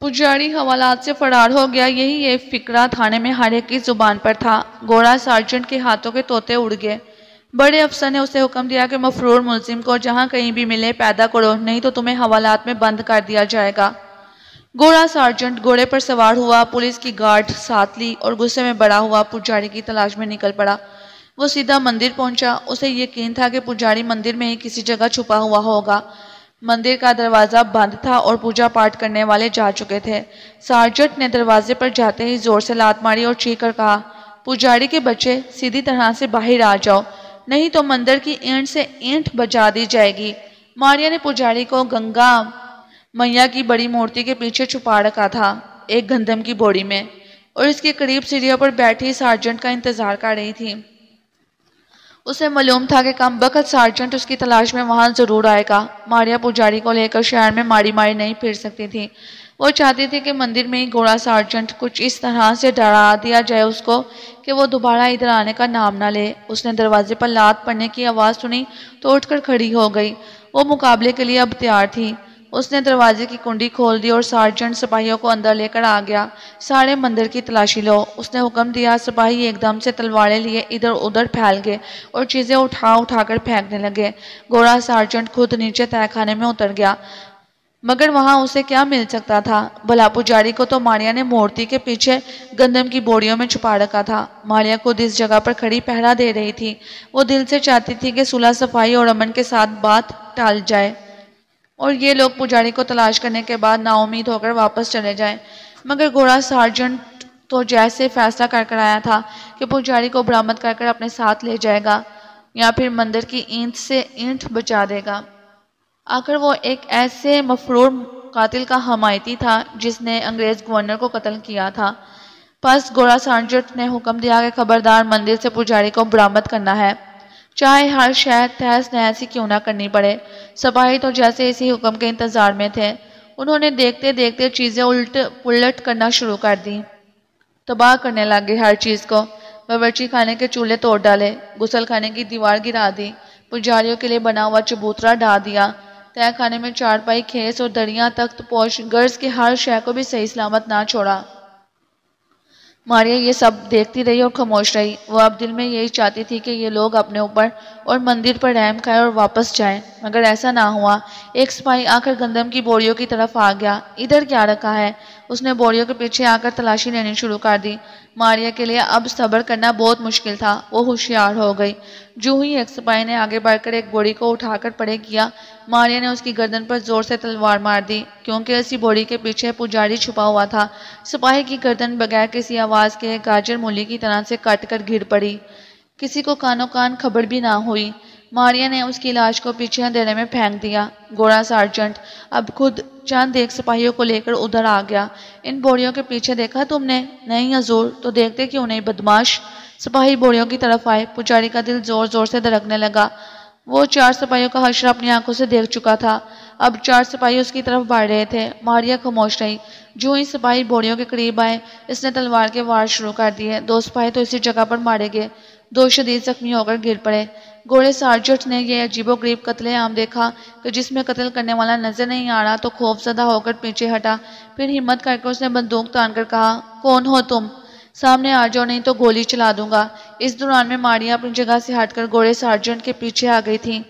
پجاری حوالات سے فرار ہو گیا، یہی ایک فقرہ تھانے میں ہر ایک کی زبان پر تھا۔ گوڑا سارجنٹ کے ہاتھوں کے طوطے اڑ گئے۔ بڑے افسر نے اسے حکم دیا کہ مفرور ملزم کو جہاں کہیں بھی ملے پیدا کرو، نہیں تو تمہیں حوالات میں بند کر دیا جائے گا۔ گوڑا سارجنٹ گھوڑے پر سوار ہوا، پولیس کی گارڈ ساتھ لی اور غصے میں بڑا ہوا پجاری کی تلاش میں نکل پڑا۔ وہ سیدھا مندر پہنچا۔ اسے یقین تھا کہ پجاری مندر میں ہی کسی جگہ چھپا ہوا ہوگا۔ مندر کا دروازہ بند تھا اور پوجا پاٹ کرنے والے جا چکے تھے۔ سارجنٹ نے دروازے پر جاتے ہی زور سے لات ماری اور چیخ کر کہا، پجاری کے بچے، سیدھی طرح سے باہر آ جاؤ، نہیں تو مندر کی اینٹ سے اینٹ بجا دی جائے گی۔ ماریا نے پجاری کو گنگا میاں کی بڑی مورتی کے پیچھے چھپا رکھا تھا، ایک گندم کی بوری میں، اور اس کے قریب سیڑھیوں پر بیٹھی سارجنٹ کا انتظار کر رہی تھی۔ اسے معلوم تھا کہ کم بخت سارجنٹ اس کی تلاش میں وہاں ضرور آئے گا۔ ماریا پجاری کو لے کر شہر میں ماری ماری نہیں پھر سکتی تھی۔ وہ چاہتی تھی کہ مندر میں ہی گوڑا سارجنٹ کچھ اس طرح سے ڈرا دیا جائے اس کو کہ وہ دوبارہ ادھر آنے کا نام نہ لے۔ اس نے دروازے پر لات پڑنے کی آواز سنی تو اٹھ کر کھڑی ہو گئی۔ وہ مقابلے کے لیے اب تیار تھی۔ اس نے دروازے کی کنڈی کھول دی اور سارجنٹ سپاہیوں کو اندر لے کر آ گیا۔ سارے مندر کی تلاشی لو، اس نے حکم دیا۔ سپاہی ایک دم سے تلواریں لیے ادھر ادھر پھیل گئے اور چیزیں اٹھا اٹھا کر پھینکنے لگے۔ گوڑا سارجنٹ خود نیچے تہہ خانے میں اتر گیا، مگر وہاں اسے کیا مل سکتا تھا؟ بھلا پجاری کو تو ماریا نے مورتی کے پیچھے گندم کی بوریوں میں چھپا رکھا تھا۔ ماریا خود اس جگہ پر کھڑی پہرا دے رہی تھی۔ وہ دل سے چاہتی تھی کہ صلح صفائی اور امن کے ساتھ بات ٹال جائے اور یہ لوگ پجاری کو تلاش کرنے کے بعد نا امید ہو کر واپس چلے جائیں، مگر گوڑا سارجنٹ تو جیسے فیصلہ کر کر آیا تھا کہ پجاری کو برآمد کر کر اپنے ساتھ لے جائے گا یا پھر مندر کی اینٹ سے اینٹ بچا دے گا۔ آخر وہ ایک ایسے مفرور قاتل کا حمایتی تھا جس نے انگریز گورنر کو قتل کیا تھا۔ پس گوڑا سارجنٹ نے حکم دیا کہ خبردار مندر سے پجاری کو برآمد کرنا ہے، چاہے ہر شے تہس نہس ہی کیوں نہ کرنی پڑے۔ سپاہی تو جیسے اسی حکم کے انتظار میں تھے۔ انہوں نے دیکھتے دیکھتے چیزیں الٹ پلٹ کرنا شروع کر دی، تباہ کرنے لگے ہر چیز کو۔ باورچی خانے کے چولہے توڑ ڈالے، غسل خانے کی دیوار گرا دی، پجاریوں کے لیے بنا ہوا چبوترا ڈھا دیا، تہہ خانے میں چارپائی، کھیس اور دریاں تخت پوش غرض کے ہر شے کو بھی صحیح سلامت نہ چھوڑا۔ ماریا یہ سب دیکھتی رہی اور خاموش رہی۔ وہ اب دل میں یہی چاہتی تھی کہ یہ لوگ اپنے اوپر اور مندر پر رحم کھائیں اور واپس جائیں، مگر ایسا نہ ہوا۔ ایک سپاہی آ کر گندم کی بوریوں کی طرف آ گیا۔ ادھر کیا رکھا ہے؟ اس نے بوریوں کے پیچھے آ کر تلاشی لینی شروع کر دی۔ ماریا کے لیے اب صبر کرنا بہت مشکل تھا۔ وہ ہوشیار ہو گئی۔ جو ہی ایک سپاہی نے آگے بڑھ کر ایک بوری کو اٹھا کر پرے کیا، ماریا نے اس کی گردن پر زور سے تلوار مار دی، کیونکہ اسی بوری کے پیچھے پجاری چھپا ہوا تھا۔ سپاہی کی گردن بغیر کسی آواز کے گاجر مولی کی طرح سے کٹ کر گر پڑی۔ کسی کو کانوں کان خبر بھی نہ ہوئی۔ ماریا نے اس کی لاش کو پیچھے اندھیرے میں پھینک دیا۔ گوڑا سارجنٹ اب خود چند ایک سپاہیوں کو لے کر ادھر آ گیا۔ ان بوریوں کے پیچھے دیکھا تم نے؟ نہیں حضور، تو دیکھتے کیوں نہیں بدماش؟ سپاہی بوریوں کی طرف آئے۔ پجاری کا دل زور زور سے دھڑکنے لگا۔ وہ 4 سپاہیوں کا حشر اپنی آنکھوں سے دیکھ چکا تھا۔ اب 4 سپاہی اس کی طرف بڑھ رہے تھے۔ ماریا خاموش رہی۔ جو ہی سپاہی بوریوں کے قریب آئے، اس نے تلوار کے وار شروع کر دیے۔ 2 سپاہی تو اسی جگہ پر مارے گئے، 2 شدید زخمی ہو کر گر پڑے۔ گوڑے سارجنٹ نے یہ عجیب و غریب قتل عام دیکھا کہ جس میں قتل کرنے والا نظر نہیں آ رہا تو خوف زدہ ہو کر پیچھے ہٹا۔ پھر ہمت کر کے اس نے بندوق تان کر کہا، کون ہو تم؟ سامنے آ جاؤ نہیں تو گولی چلا دوں گا۔ اس دوران میں ماریا اپنی جگہ سے ہٹ کر گوڑے سارجنٹ کے پیچھے آ گئی تھی۔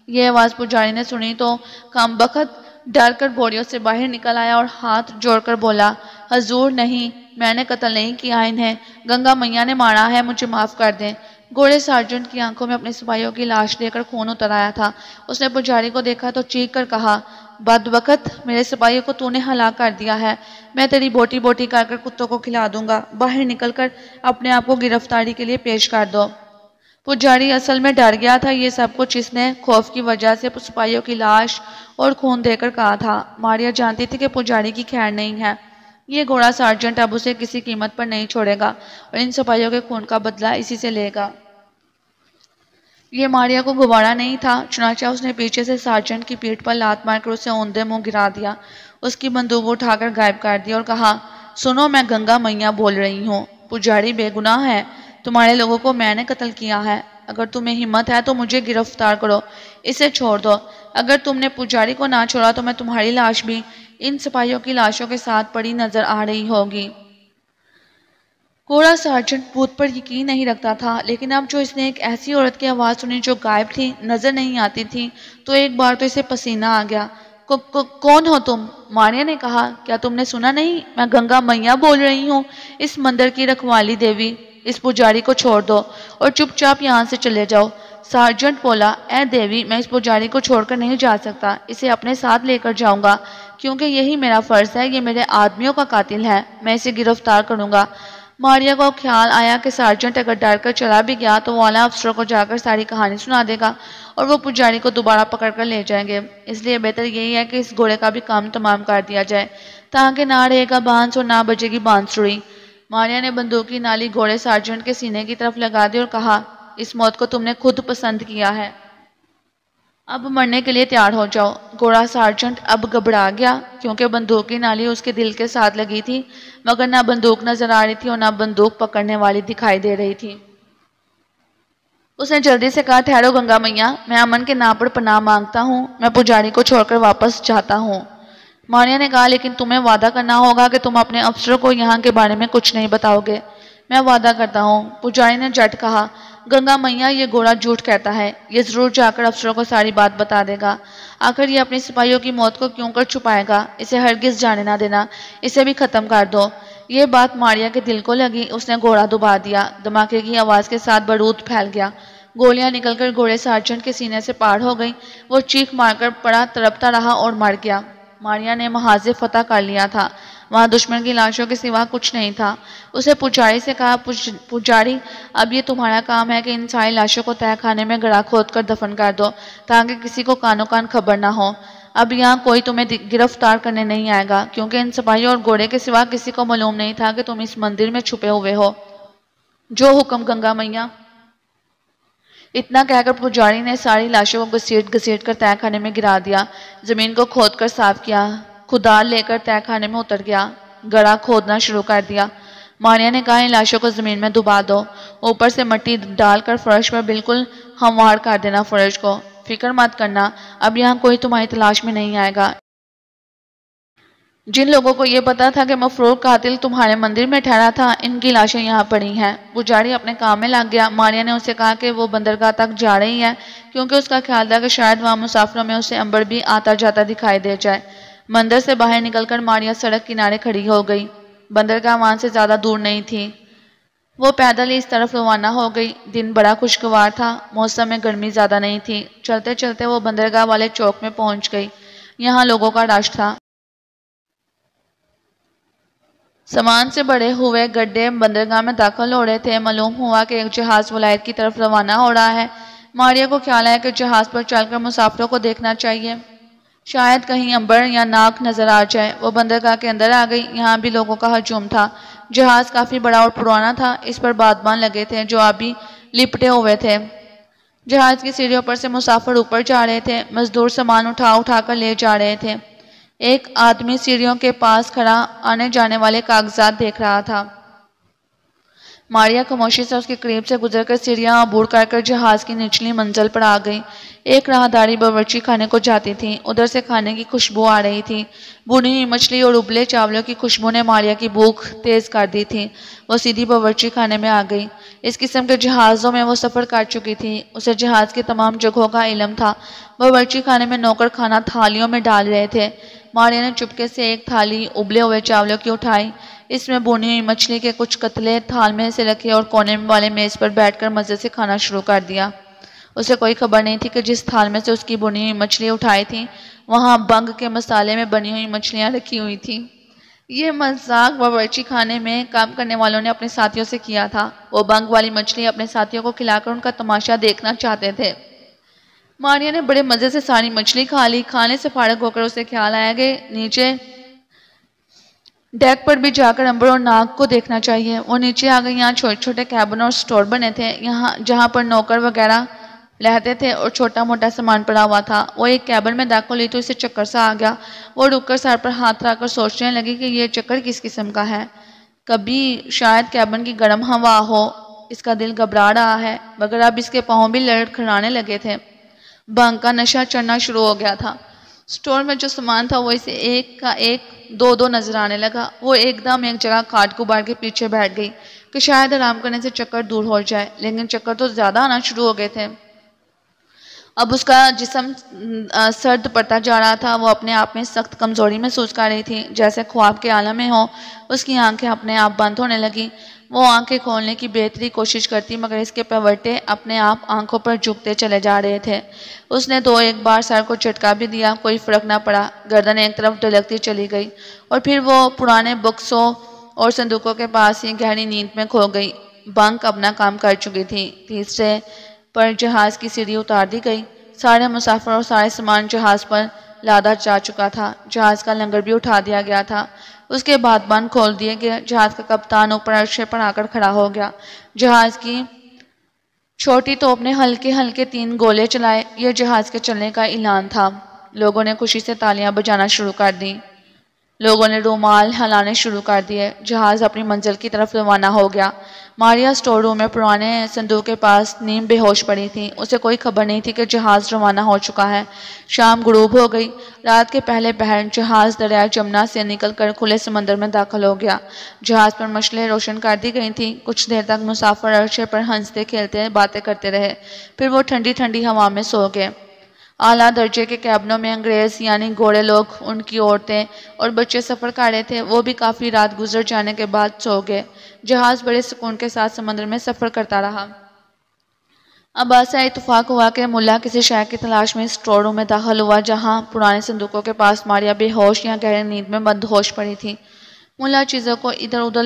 یہ آواز پجاری نے سنی تو کم بخت ڈر کر بوریوں سے باہر نکل آیا اور ہاتھ جوڑ کر بولا، حضور نہیں، میں نے قتل نہیں کیا انہیں، گنگا میاں نے مارا ہے، مجھے معاف کر دیں۔ گوڑے سارجنٹ کی آنکھوں میں اپنے سپاہیوں کی لاش لے کر خون اتر آیا تھا۔ اس نے پجاری کو دیکھا تو چیخ کر کہا، بدبخت، میرے سپاہیوں کو تو نے ہلاک کر دیا ہے، میں تیری بوٹی بوٹی کر کر کتوں کو کھلا دوں گا، باہر نکل کر اپنے آپ کو گرفتاری کے لیے پیش کر دو۔ پجاری اصل میں ڈر گیا تھا۔ یہ سب کچھ اس نے خوف کی وجہ سے سپاہیوں کی لاش اور خون دے کر کہا تھا۔ ماریا جانتی تھی کہ پجاری کی خیر نہیں ہے۔ یہ گوڑا سارجنٹ اب اسے کسی قیمت پر نہیں چھوڑے گا اور ان سپاہیوں کے خون کا بدلہ اسی سے لے گا۔ یہ ماریا کو گوارا نہیں تھا، چنانچہ اس نے پیچھے سے سارجنٹ کی پیٹھ پر لات مار کر اسے اوندے منہ گرا دیا، اس کی بندوق اٹھا کر غائب کر دی اور کہا، سنو، میں گنگا میاں بول رہی ہوں، پجاری بے گناہ ہے، تمہارے لوگوں کو میں نے قتل کیا ہے، اگر تمہیں ہمت ہے تو مجھے گرفتار کرو، اسے چھوڑ دو، اگر تم نے پجاری کو نہ چھوڑا تو میں تمہاری لاش بھی ان سپاہیوں کی لاشوں کے ساتھ پڑی نظر آ رہی ہوگی۔ گھوڑا سارجنٹ بھوت پر یقین نہیں رکھتا تھا، لیکن اب جو اس نے ایک ایسی عورت کی آواز سنی جو غائب تھی، نظر نہیں آتی تھی، تو ایک بار تو اسے پسینہ آ گیا۔ کون ہو تم؟ ماریا نے کہا۔ کیا تم نے سنا نہیں؟ میں گنگا میاں بول رہی ہوں، اس مندر کی رکھوالی دیوی۔ اس پجاری کو چھوڑ دو اور چپ چاپ یہاں سے چلے جاؤ۔ سارجنٹ بولا، اے دیوی، میں اس پجاری کو چھوڑ کر نہیں جا سکتا، اسے اپنے ساتھ لے کر جاؤں گا، کیونکہ یہی میرا فرض ہے، یہ میرے آدمیوں کا قاتل ہے، میں اسے گرفتار کروں گا۔ ماریا کو خیال آیا کہ سارجنٹ اگر ڈر کر چلا بھی گیا تو وہ اعلیٰ افسروں کو جا کر ساری کہانی سنا دے گا اور وہ پجاری کو دوبارہ پکڑ کر لے جائیں گے، اس لیے بہتر یہی ہے کہ اس گھوڑے کا بھی کام تمام کر دیا جائے تاکہ نہ رہے گا بانس اور نہ بجے گی بانسری۔ ماریا نے بندوق کی نالی گھوڑے سارجنٹ کے سینے کی طرف لگا دی اور کہا، اس موت کو تم نے خود پسند کیا ہے، اب مرنے کے لیے تیار ہو جاؤ۔ گھوڑا سارجنٹ اب گھبرا گیا، کیونکہ بندوق کی نالی اس کے دل کے ساتھ لگی تھی، مگر نہ بندوق نظر آ رہی تھی اور نہ بندوق پکڑنے والی دکھائی دے رہی تھی۔ اس نے جلدی سے کہا، ٹھہرو گنگا میاں، میں امن کے نام پر پناہ مانگتا ہوں، میں پجاری کو چھوڑ کر واپس جاتا ہوں۔ ماریا نے کہا، لیکن تمہیں وعدہ کرنا ہوگا کہ تم اپنے افسروں کو یہاں کے بارے میں کچھ نہیں بتاؤ گے۔ میں وعدہ کرتا ہوں، پجاری نے جھٹ کہا۔ گنگا میاں، یہ گھوڑا جھوٹ کہتا ہے، یہ ضرور جا کر افسروں کو ساری بات بتا دے گا۔ آخر یہ اپنی سپاہیوں کی موت کو کیوں کر چھپائے گا؟ اسے ہرگز جانے نہ دینا، اسے بھی ختم کر دو۔ یہ بات ماریا کے دل کو لگی، اس نے گھوڑا دبا دیا، دھماکے کی آواز کے ساتھ بارود پھیل گیا، گولیاں نکل کر گھوڑے سارجنٹ کے سینے سے پار ہو گئیں، وہ چیخ مار کر پڑا، تڑپتا رہا اور مر گیا۔ ماریا نے محاذ فتح کر لیا تھا، وہاں دشمن کی لاشوں کے سوا کچھ نہیں تھا۔ اسے پجاری سے کہا، پجاری، اب یہ تمہارا کام ہے کہ ان ساری لاشوں کو تہہ خانے میں گڑھا کھود کر دفن کر دو تاکہ کسی کو کانوں کان خبر نہ ہو۔ اب یہاں کوئی تمہیں گرفتار کرنے نہیں آئے گا، کیونکہ ان سپاہیوں اور گھوڑے کے سوا کسی کو معلوم نہیں تھا کہ تم اس مندر میں چھپے ہوئے ہو۔ جو حکم گنگا میاں۔ اتنا کہہ کر پجاری نے ساری لاشوں کو گھسیٹ گھسیٹ کر تہہ خانے میں گرا دیا، زمین کو کھود کر صاف کیا، کھدال لے کر تہہ خانے میں اتر گیا، گڑھا کھودنا شروع کر دیا۔ ماریا نے کہا، ان لاشوں کو زمین میں دبا دو، اوپر سے مٹی ڈال کر فرش پر بالکل ہموار کر دینا فرش کو، فکر مت کرنا، اب یہاں کوئی تمہاری تلاش میں نہیں آئے گا۔ جن لوگوں کو یہ پتا تھا کہ مفرور قاتل تمہارے مندر میں ٹھہرا تھا، ان کی لاشیں یہاں پڑی ہیں۔ پجاری اپنے کام میں لگ گیا۔ ماریا نے اسے کہا کہ وہ بندرگاہ تک جا رہی ہے، کیونکہ اس کا خیال تھا کہ شاید وہاں مسافروں میں اسے عنبر بھی آتا جاتا دکھائی دے جائے۔ مندر سے باہر نکل کر ماریا سڑک کنارے کھڑی ہو گئی، بندرگاہ وہاں سے زیادہ دور نہیں تھی، وہ پیدل ہی اس طرف روانہ ہو گئی۔ دن بڑا خوشگوار تھا، موسم میں گرمی زیادہ نہیں تھی، چلتے چلتے وہ بندرگاہ والے چوک میں پہنچ گئی، یہاں لوگوں کا رش تھا۔ سامان سے بڑے ہوئے گڈھے بندرگاہ میں داخل ہو رہے تھے، معلوم ہوا کہ ایک جہاز ولایت کی طرف روانہ ہو رہا ہے۔ ماریا کو خیال آیا کہ جہاز پر چل کر مسافروں کو دیکھنا چاہیے، شاید کہیں عنبر یا ناک نظر آ جائے۔ وہ بندرگاہ کے اندر آ گئی، یہاں بھی لوگوں کا ہجوم تھا۔ جہاز کافی بڑا اور پرانا تھا، اس پر بادبان لگے تھے جو ابھی لپٹے ہوئے تھے۔ جہاز کی سیڑھیوں پر سے مسافر اوپر جا رہے تھے، مزدور سامان اٹھا اٹھا کر لے جا رہے تھے۔ ایک آدمی سیڑھیوں کے پاس کھڑا آنے جانے والے کاغذات دیکھ رہا تھا۔ ماریا خاموشی سے اس کے قریب سے گزر کر سیڑھیاں عبور کر کر جہاز کی نچلی منزل پر آ گئی۔ ایک راہداری باورچی خانے کو جاتی تھی، ادھر سے کھانے کی خوشبو آ رہی تھی، بھنی ہوئی مچھلی اور ابلے چاولوں کی خوشبو نے ماریا کی بھوک تیز کر دی تھی۔ وہ سیدھی باورچی خانے میں آ گئی، اس قسم کے جہازوں میں وہ سفر کر چکی تھی، اسے جہاز کی تمام جگہوں کا علم تھا۔ باورچی خانے میں نوکر کھانا تھالیوں میں ڈال رہے تھے۔ ماریا نے چپکے سے ایک تھالی ابلے ہوئے چاولوں کی اٹھائی، اس میں بھنی ہوئی مچھلی کے کچھ قطلے تھال میں سے رکھے اور کونے والے میز پر بیٹھ کر مزے سے کھانا شروع کر دیا۔ اسے کوئی خبر نہیں تھی کہ جس تھال میں سے اس کی بھنی ہوئی مچھلی اٹھائی تھی، وہاں بنگ کے مسالے میں بنی ہوئی مچھلیاں رکھی ہوئی تھیں۔ یہ مذاق باورچی خانے میں کام کرنے والوں نے اپنے ساتھیوں سے کیا تھا، وہ بنگ والی مچھلی اپنے ساتھیوں کو کھلا کر ان کا تماشا دیکھنا چاہتے تھے۔ ماریا نے بڑے مزے سے ساری مچھلی کھا لی۔ کھانے سے فارغ ہو کر اسے خیال آیا کہ نیچے ڈیک پر بھی جا کر عنبر اور ناک کو دیکھنا چاہیے۔ وہ نیچے آ گئی، یہاں چھوٹے چھوٹے کیبن اور سٹور بنے تھے، جہاں پر نوکر وغیرہ رہتے تھے اور چھوٹا موٹا سامان پڑا ہوا تھا۔ وہ ایک کیبن میں داخل ہوئی تو اسے چکر سا آ گیا، وہ رک کر سر پر ہاتھ رکھ کر سوچنے لگی کہ یہ چکر کس قسم کا ہے، کبھی شاید کیبن کی گرم ہوا ہو، اس کا دل گھبرا رہا ہے، مگر اب اس کے پاؤں بھی لڑکھڑانے لگے تھے۔ بھنگ کا نشہ چڑھنا شروع ہو گیا تھا، اسٹور میں جو سامان تھا وہ اسے ایک کا ایک دو دو نظر آنے لگا۔ وہ ایک دم ایک جگہ کاٹ غبار کے پیچھے بیٹھ گئی کہ شاید آرام کرنے سے چکر دور ہو جائے، لیکن چکر تو زیادہ آنا شروع ہو گئے تھے۔ اب اس کا جسم سرد پڑتا جا رہا تھا، وہ اپنے آپ میں سخت کمزوری محسوس کر رہی تھی، جیسے خواب کے عالم میں ہو۔ اس کی آنکھیں اپنے آپ بند ہونے لگیں۔ وہ آنکھیں کھولنے کی بہتری کوشش کرتی، مگر اس کے پروٹے اپنے آپ آنکھوں پر جھکتے چلے جا رہے تھے۔ اس نے ایک بار سر کو جھٹکا بھی دیا، کوئی فرق نہ پڑا، گردن ایک طرف ڈھلکتی چلی گئی، اور پھر وہ پرانے بکسوں اور صندوقوں کے پاس ہی گہری نیند میں کھو گئی۔ بنک اپنا کام کر چکی تھی۔ تیسرے پر جہاز کی سیڑھی اتار دی گئی۔ سارے مسافر اور سارے سامان جہاز پر لادا جا چکا تھا۔ جہاز کا لنگر بھی اٹھا دیا گیا تھا۔ اس کے بعد بند کھول دیے گئے۔ جہاز کا کپتان اوپر عرصے پر آ کر کھڑا ہو گیا۔ جہاز کی چھوٹی توپ نے ہلکے ہلکے 3 گولے چلائے۔ یہ جہاز کے چلنے کا اعلان تھا۔ لوگوں نے خوشی سے تالیاں بجانا شروع کر دی۔ لوگوں نے رومال ہلانے شروع کر دیے۔ جہاز اپنی منزل کی طرف روانہ ہو گیا۔ ماریا اسٹور روم میں پرانے صندوق کے پاس نیم بے ہوش پڑی تھی۔ اسے کوئی خبر نہیں تھی کہ جہاز روانہ ہو چکا ہے۔ شام غروب ہو گئی۔ رات کے پہلے پہر جہاز دریائے جمنا سے نکل کر کھلے سمندر میں داخل ہو گیا۔ جہاز پر مشعلیں روشن کر دی گئی تھیں۔ کچھ دیر تک مسافر عرصے پر ہنستے کھیلتے باتیں کرتے رہے، پھر وہ ٹھنڈی ٹھنڈی ہوا میں سو گئے۔ اعلیٰ درجے کے کیبنوں میں انگریز یعنی گورے لوگ، ان کی عورتیں اور بچے سفر کر رہے تھے۔ وہ بھی کافی رات گزر جانے کے بعد سو گئے۔ جہاز بڑے سکون کے ساتھ سمندر میں سفر کرتا رہا۔ اب ایسا اتفاق ہوا کہ ملا کسی شے کی تلاش میں اسٹور روم میں داخل ہوا، جہاں پرانے صندوقوں کے پاس ماریا بے ہوش یا گہری نیند میں مد ہوش پڑی تھی۔ ملا چیزوں کو ادھر ادھر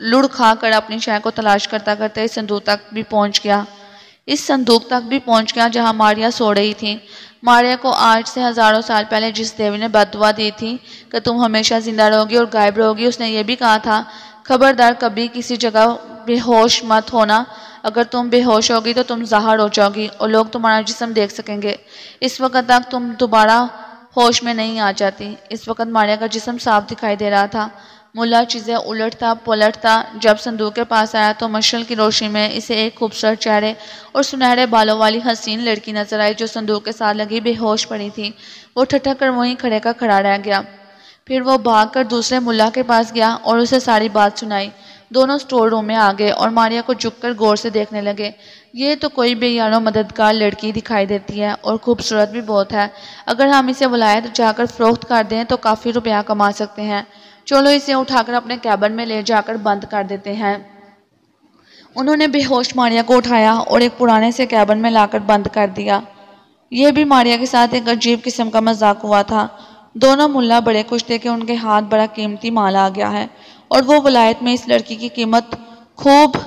لڑکھا کر اپنی شے کو تلاش کرتا کرتا اس صندوق تک بھی پہنچ گیا جہاں ماریا سو رہی تھی۔ ماریا کو آج سے ہزاروں سال پہلے جس دیوی نے بد دعا دی تھی کہ تم ہمیشہ زندہ رہوگی اور غائب رہوگی، اس نے یہ بھی کہا تھا، خبردار کبھی کسی جگہ بے ہوش مت ہونا، اگر تم بے ہوش ہوگی تو تم ظاہر ہو جاؤ گی اور لوگ تمہارا جسم دیکھ سکیں گے۔ اس وقت تک تم دوبارہ ہوش میں نہیں آ جاتی۔ اس وقت ماریا کا جسم صاف دکھائی دے رہا تھا۔ ملا چیزیں الٹتا پلٹتا جب صندوق کے پاس آیا تو مشعل کی روشنی میں اسے ایک خوبصورت چہرے اور سنہرے بالوں والی حسین لڑکی نظر آئی جو صندوق کے ساتھ لگی بے ہوش پڑی تھی۔ وہ ٹھٹک کر وہیں کھڑے کا کھڑا رہ گیا۔ پھر وہ بھاگ کر دوسرے ملا کے پاس گیا اور اسے ساری بات سنائی۔ دونوں اسٹور روم میں آ گئے اور ماریا کو جھک کر غور سے دیکھنے لگے۔ یہ تو کوئی بے یار و مددگار لڑکی دکھائی دیتی ہے اور خوبصورت بھی بہت ہے۔ اگر ہم اسے ولایت جا کر فروخت کر دیں تو کافی روپیہ کما سکتے ہیں۔ چلو اسے اٹھا کر اپنے کیبن میں لے جا کر بند کر دیتے ہیں۔ انہوں نے بے ہوش ماریا کو اٹھایا اور ایک پرانے سے کیبن میں لا کر بند کر دیا۔ یہ بھی ماریا کے ساتھ ایک عجیب قسم کا مذاق ہوا تھا۔ دونوں ملا بڑے خوش تھے کہ ان کے ہاتھ بڑا قیمتی مال آ گیا ہے اور وہ ولایت میں اس لڑکی کی قیمت خوب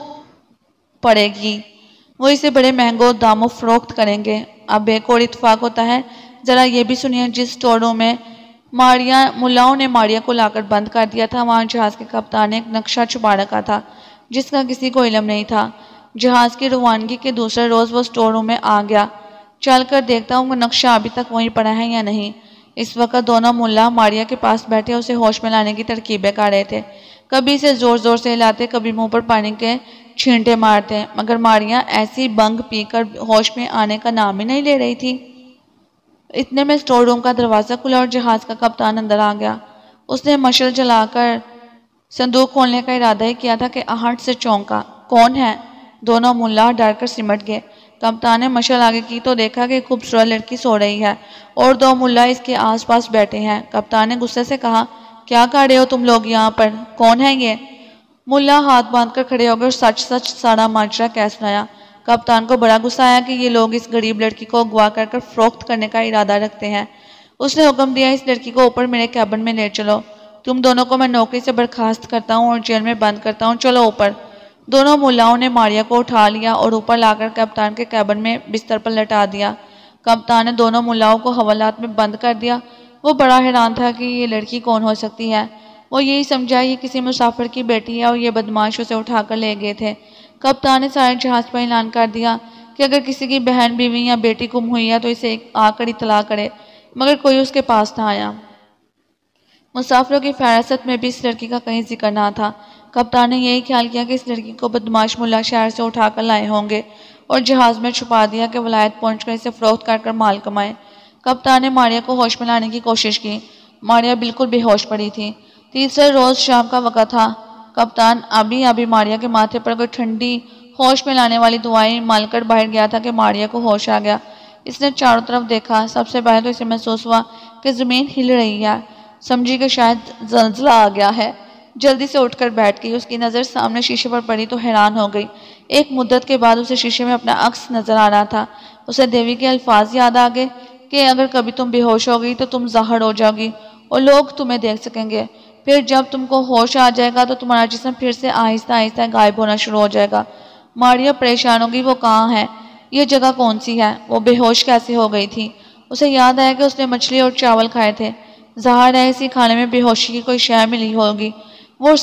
پڑے گی۔ وہ اسے بڑے مہنگوں داموں فروخت کریں گے۔ اب ایک اور اتفاق ہوتا ہے، ذرا یہ بھی سنیے۔ جس اسٹور روم میں ملاؤں نے ماریا کو لا کر بند کر دیا تھا، وہاں جہاز کے کپتان نے ایک نقشہ چھپا رکھا تھا جس کا کسی کو علم نہیں تھا۔ جہاز کی روانگی کے دوسرے روز وہ اسٹور روم میں آ گیا۔ چل کر دیکھتا ہوں کہ نقشہ ابھی تک وہیں پڑا ہے یا نہیں۔ اس وقت دونوں ملا ماریا کے پاس بیٹھے اسے ہوش میں لانے کی ترکیبیں کر رہے تھے۔ کبھی اسے زور زور سے ہلاتے، کبھی منہ پر پانی کے چھینٹے مارتے، مگر ماریا ایسی بنگ پی کر ہوش میں آنے کا نام ہی نہیں لے رہی تھی۔ اتنے میں اسٹور روم کا دروازہ کھلا اور جہاز کا کپتان اندر آ گیا۔ اس نے مشعل جلا کر صندوق کھولنے کا ارادہ ہی کیا تھا کہ آہٹ سے چونکا۔ کون ہے؟ دونوں ملا ڈر کر سمٹ گئے۔ کپتان نے مشعل آگے کی تو دیکھا کہ ایک خوبصورت لڑکی سو رہی ہے اور 2 ملا اس کے آس پاس بیٹھے ہیں۔ کپتان نے غصے سے کہا، کیا کر رہے ہو تم لوگ یہاں پر؟ کون ہے یہ؟ ملا ہاتھ باندھ کر کھڑے ہو گئے اور سچ سچ سارا ماجرا کہہ سنایا۔ کپتان کو بڑا غصہ آیا کہ یہ لوگ اس غریب لڑکی کو اغوا کر کر فروخت کرنے کا ارادہ رکھتے ہیں۔ اس نے حکم دیا، اس لڑکی کو اوپر میرے کیبن میں لے چلو۔ تم دونوں کو میں نوکری سے برخاست کرتا ہوں اور جیل میں بند کرتا ہوں، چلو اوپر۔ دونوں ملاؤں نے ماریا کو اٹھا لیا اور اوپر لا کر کپتان کے کیبن میں بستر پر لٹا دیا۔ کپتان نے دونوں ملاؤں کو حوالات میں بند کر دیا۔ وہ بڑا حیران تھا کہ یہ لڑکی کون ہو سکتی ہے۔ وہ یہی سمجھا یہ کسی مسافر کی بیٹی ہے اور یہ بدماش اسے اٹھا کر لے گئے تھے۔ کپتان نے سارے جہاز پر اعلان کر دیا کہ اگر کسی کی بہن بیوی یا بیٹی گم ہوئی ہے تو اسے آ کر اطلاع کرے، مگر کوئی اس کے پاس نہ آیا۔ مسافروں کی فہرست میں بھی اس لڑکی کا کہیں ذکر نہ تھا۔ کپتان نے یہی خیال کیا کہ اس لڑکی کو بدماش ملا شہر سے اٹھا کر لائے ہوں گے اور جہاز میں چھپا دیا کہ ولایت پہنچ کر اسے فروخت کر کر مال کمائے۔ کپتان نے ماریا کو ہوش میں لانے کی کوشش کی۔ ماریا بالکل بے ہوش پڑی تھی۔ تیسرے روز شام کا وقت تھا۔ کپتان ابھی ماریا کے ماتھے پر کوئی ٹھنڈی ہوش میں لانے والی دعائیں مال کر باہر گیا تھا کہ ماریا کو ہوش آ گیا۔ اس نے چاروں طرف دیکھا۔ سب سے پہلے تو اسے محسوس ہوا کہ زمین ہل رہی ہے۔ سمجھی کہ شاید زلزلہ آ گیا ہے۔ جلدی سے اٹھ کر بیٹھ گئی۔ اس کی نظر سامنے شیشے پر پڑی تو حیران ہو گئی۔ ایک مدت کے بعد اسے شیشے میں اپنا عکس نظر آ رہا تھا۔ اسے دیوی کے الفاظ یاد آ گئے کہ اگر کبھی تم بے ہوش ہو گئی تو تم ظاہر ہو جاؤ گی اور لوگ تمہیں دیکھ سکیں گے۔ پھر جب تم کو ہوش آ جائے گا تو تمہارا جسم پھر سے آہستہ آہستہ غائب ہونا شروع ہو جائے گا۔ ماریا پریشان ہو گئی، وہ کہاں ہے؟ یہ جگہ کون سی ہے؟ وہ بے ہوش کیسے ہو گئی تھی؟ اسے یاد آیا کہ اس نے مچھلی اور چاول کھائے تھے۔ ظاہر ہے اسی کھانے میں بے ہوشی کی کوئی شے ملی ہوگی۔ وہ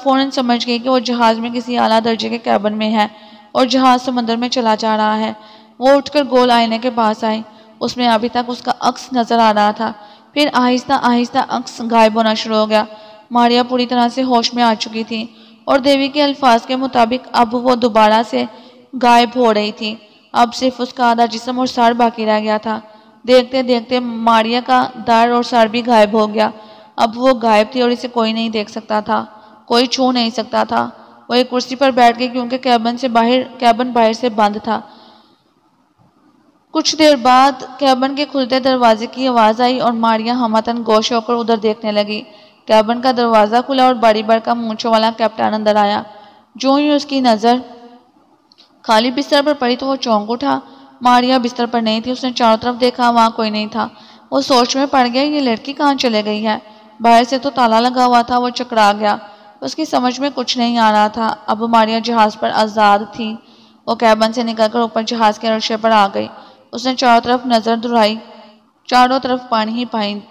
فوراً سمجھ گئی کہ وہ جہاز میں کسی اعلیٰ درجے کے کیبن میں ہے اور جہاز سمندر میں چلا جا رہا ہے۔ وہ اٹھ کر گول آئینے کے پاس آئی۔ اس میں ابھی تک اس کا عکس نظر آ رہا تھا۔ پھر آہستہ آہستہ عکس غائب ہونا شروع ہو گیا۔ ماریا پوری طرح سے ہوش میں آ چکی تھی اور دیوی کے الفاظ کے مطابق اب وہ دوبارہ سے غائب ہو رہی تھی۔ اب صرف اس کا آدھا جسم اور سر باقی رہ گیا تھا۔ دیکھتے دیکھتے ماریا کا در اور سر بھی غائب ہو گیا۔ اب وہ غائب تھی اور اسے کوئی نہیں دیکھ سکتا تھا، کوئی چھو نہیں سکتا تھا۔ وہ ایک کرسی پر بیٹھ گئی کیونکہ کیبن باہر سے بند تھا۔ کچھ دیر بعد کیبن کے کھلتے دروازے کی آواز آئی اور ماریا ہمتاً گوش ہو کر ادھر دیکھنے لگی۔ کیبن کا دروازہ کھلا اور بڑی بڑکا مونچھوں والا کپتان اندر آیا۔ جو ہی اس کی نظر خالی بستر پر پڑی تو وہ چونک اٹھا۔ ماریا بستر پر نہیں تھی۔ اس نے چاروں طرف دیکھا، وہاں کوئی نہیں تھا۔ وہ سوچ میں پڑ گیا، یہ لڑکی کہاں چلے گئی ہے؟ باہر سے تو تالا لگا ہوا تھا۔ وہ چکرا گیا۔ اس کی سمجھ میں کچھ نہیں آ رہا تھا۔ اب ماریا جہاز پر آزاد تھی۔ وہ کیبن سے نکل کر اوپر جہاز کے عرصے پر آ گئی۔ اس نے چاروں طرف نظر دوڑائی۔ چاروں طرف پانی ہی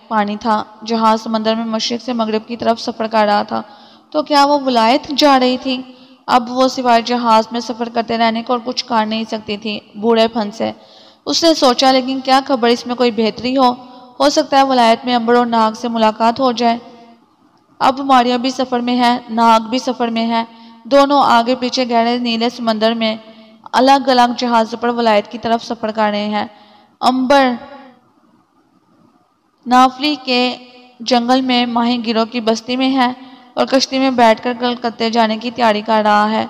پانی تھا۔ جہاز سمندر میں مشرق سے مغرب کی طرف سفر کر رہا تھا۔ تو کیا وہ ولایت جا رہی تھی؟ اب وہ سوائے جہاز میں سفر کرتے رہنے کو اور کچھ کر نہیں سکتی تھی، بوڑھے پن سے۔ اس نے سوچا لیکن کیا خبر اس میں کوئی بہتری ہو سکتا ہے ولایت میں امبر اور ناگ سے ملاقات ہو جائے۔ اب ماریا بھی سفر میں ہے، ناگ بھی سفر میں ہے۔ دونوں آگے پیچھے گہرے نیلے سمندر میں الگ الگ جہازوں پر ولایت کی طرف سفر کر رہے ہیں۔ امبر نافلی کے جنگل میں ماہی گیروں کی بستی میں ہے اور کشتی میں بیٹھ کر کلکتے جانے کی تیاری کر رہا ہے۔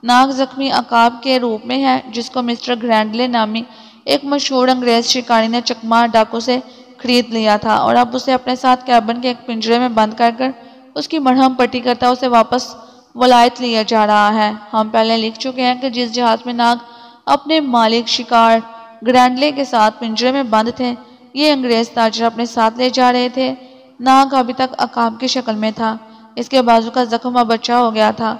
ناگ زخمی عقاب کے روپ میں ہے جس کو مسٹر گرینڈلے نامی ایک مشہور انگریز شکاری نے چکما ڈاکو سے خرید لیا تھا اور اب اسے اپنے ساتھ کیبن کے ایک پنجرے میں بند کر کر اس کی مرہم پٹی کرتا اسے واپس ولایت لیا جا رہا ہے۔ ہم پہلے لکھ چکے ہیں کہ جس جہاز میں ناگ اپنے مالک شکار گرینڈلے کے ساتھ پنجرے میں بند تھے، یہ انگریز تاجر اپنے ساتھ لے جا رہے تھے۔ ناگ ابھی تک عقاب کی شکل میں تھا۔ اس کے بازو کا زخم اب اچھا ہو گیا تھا۔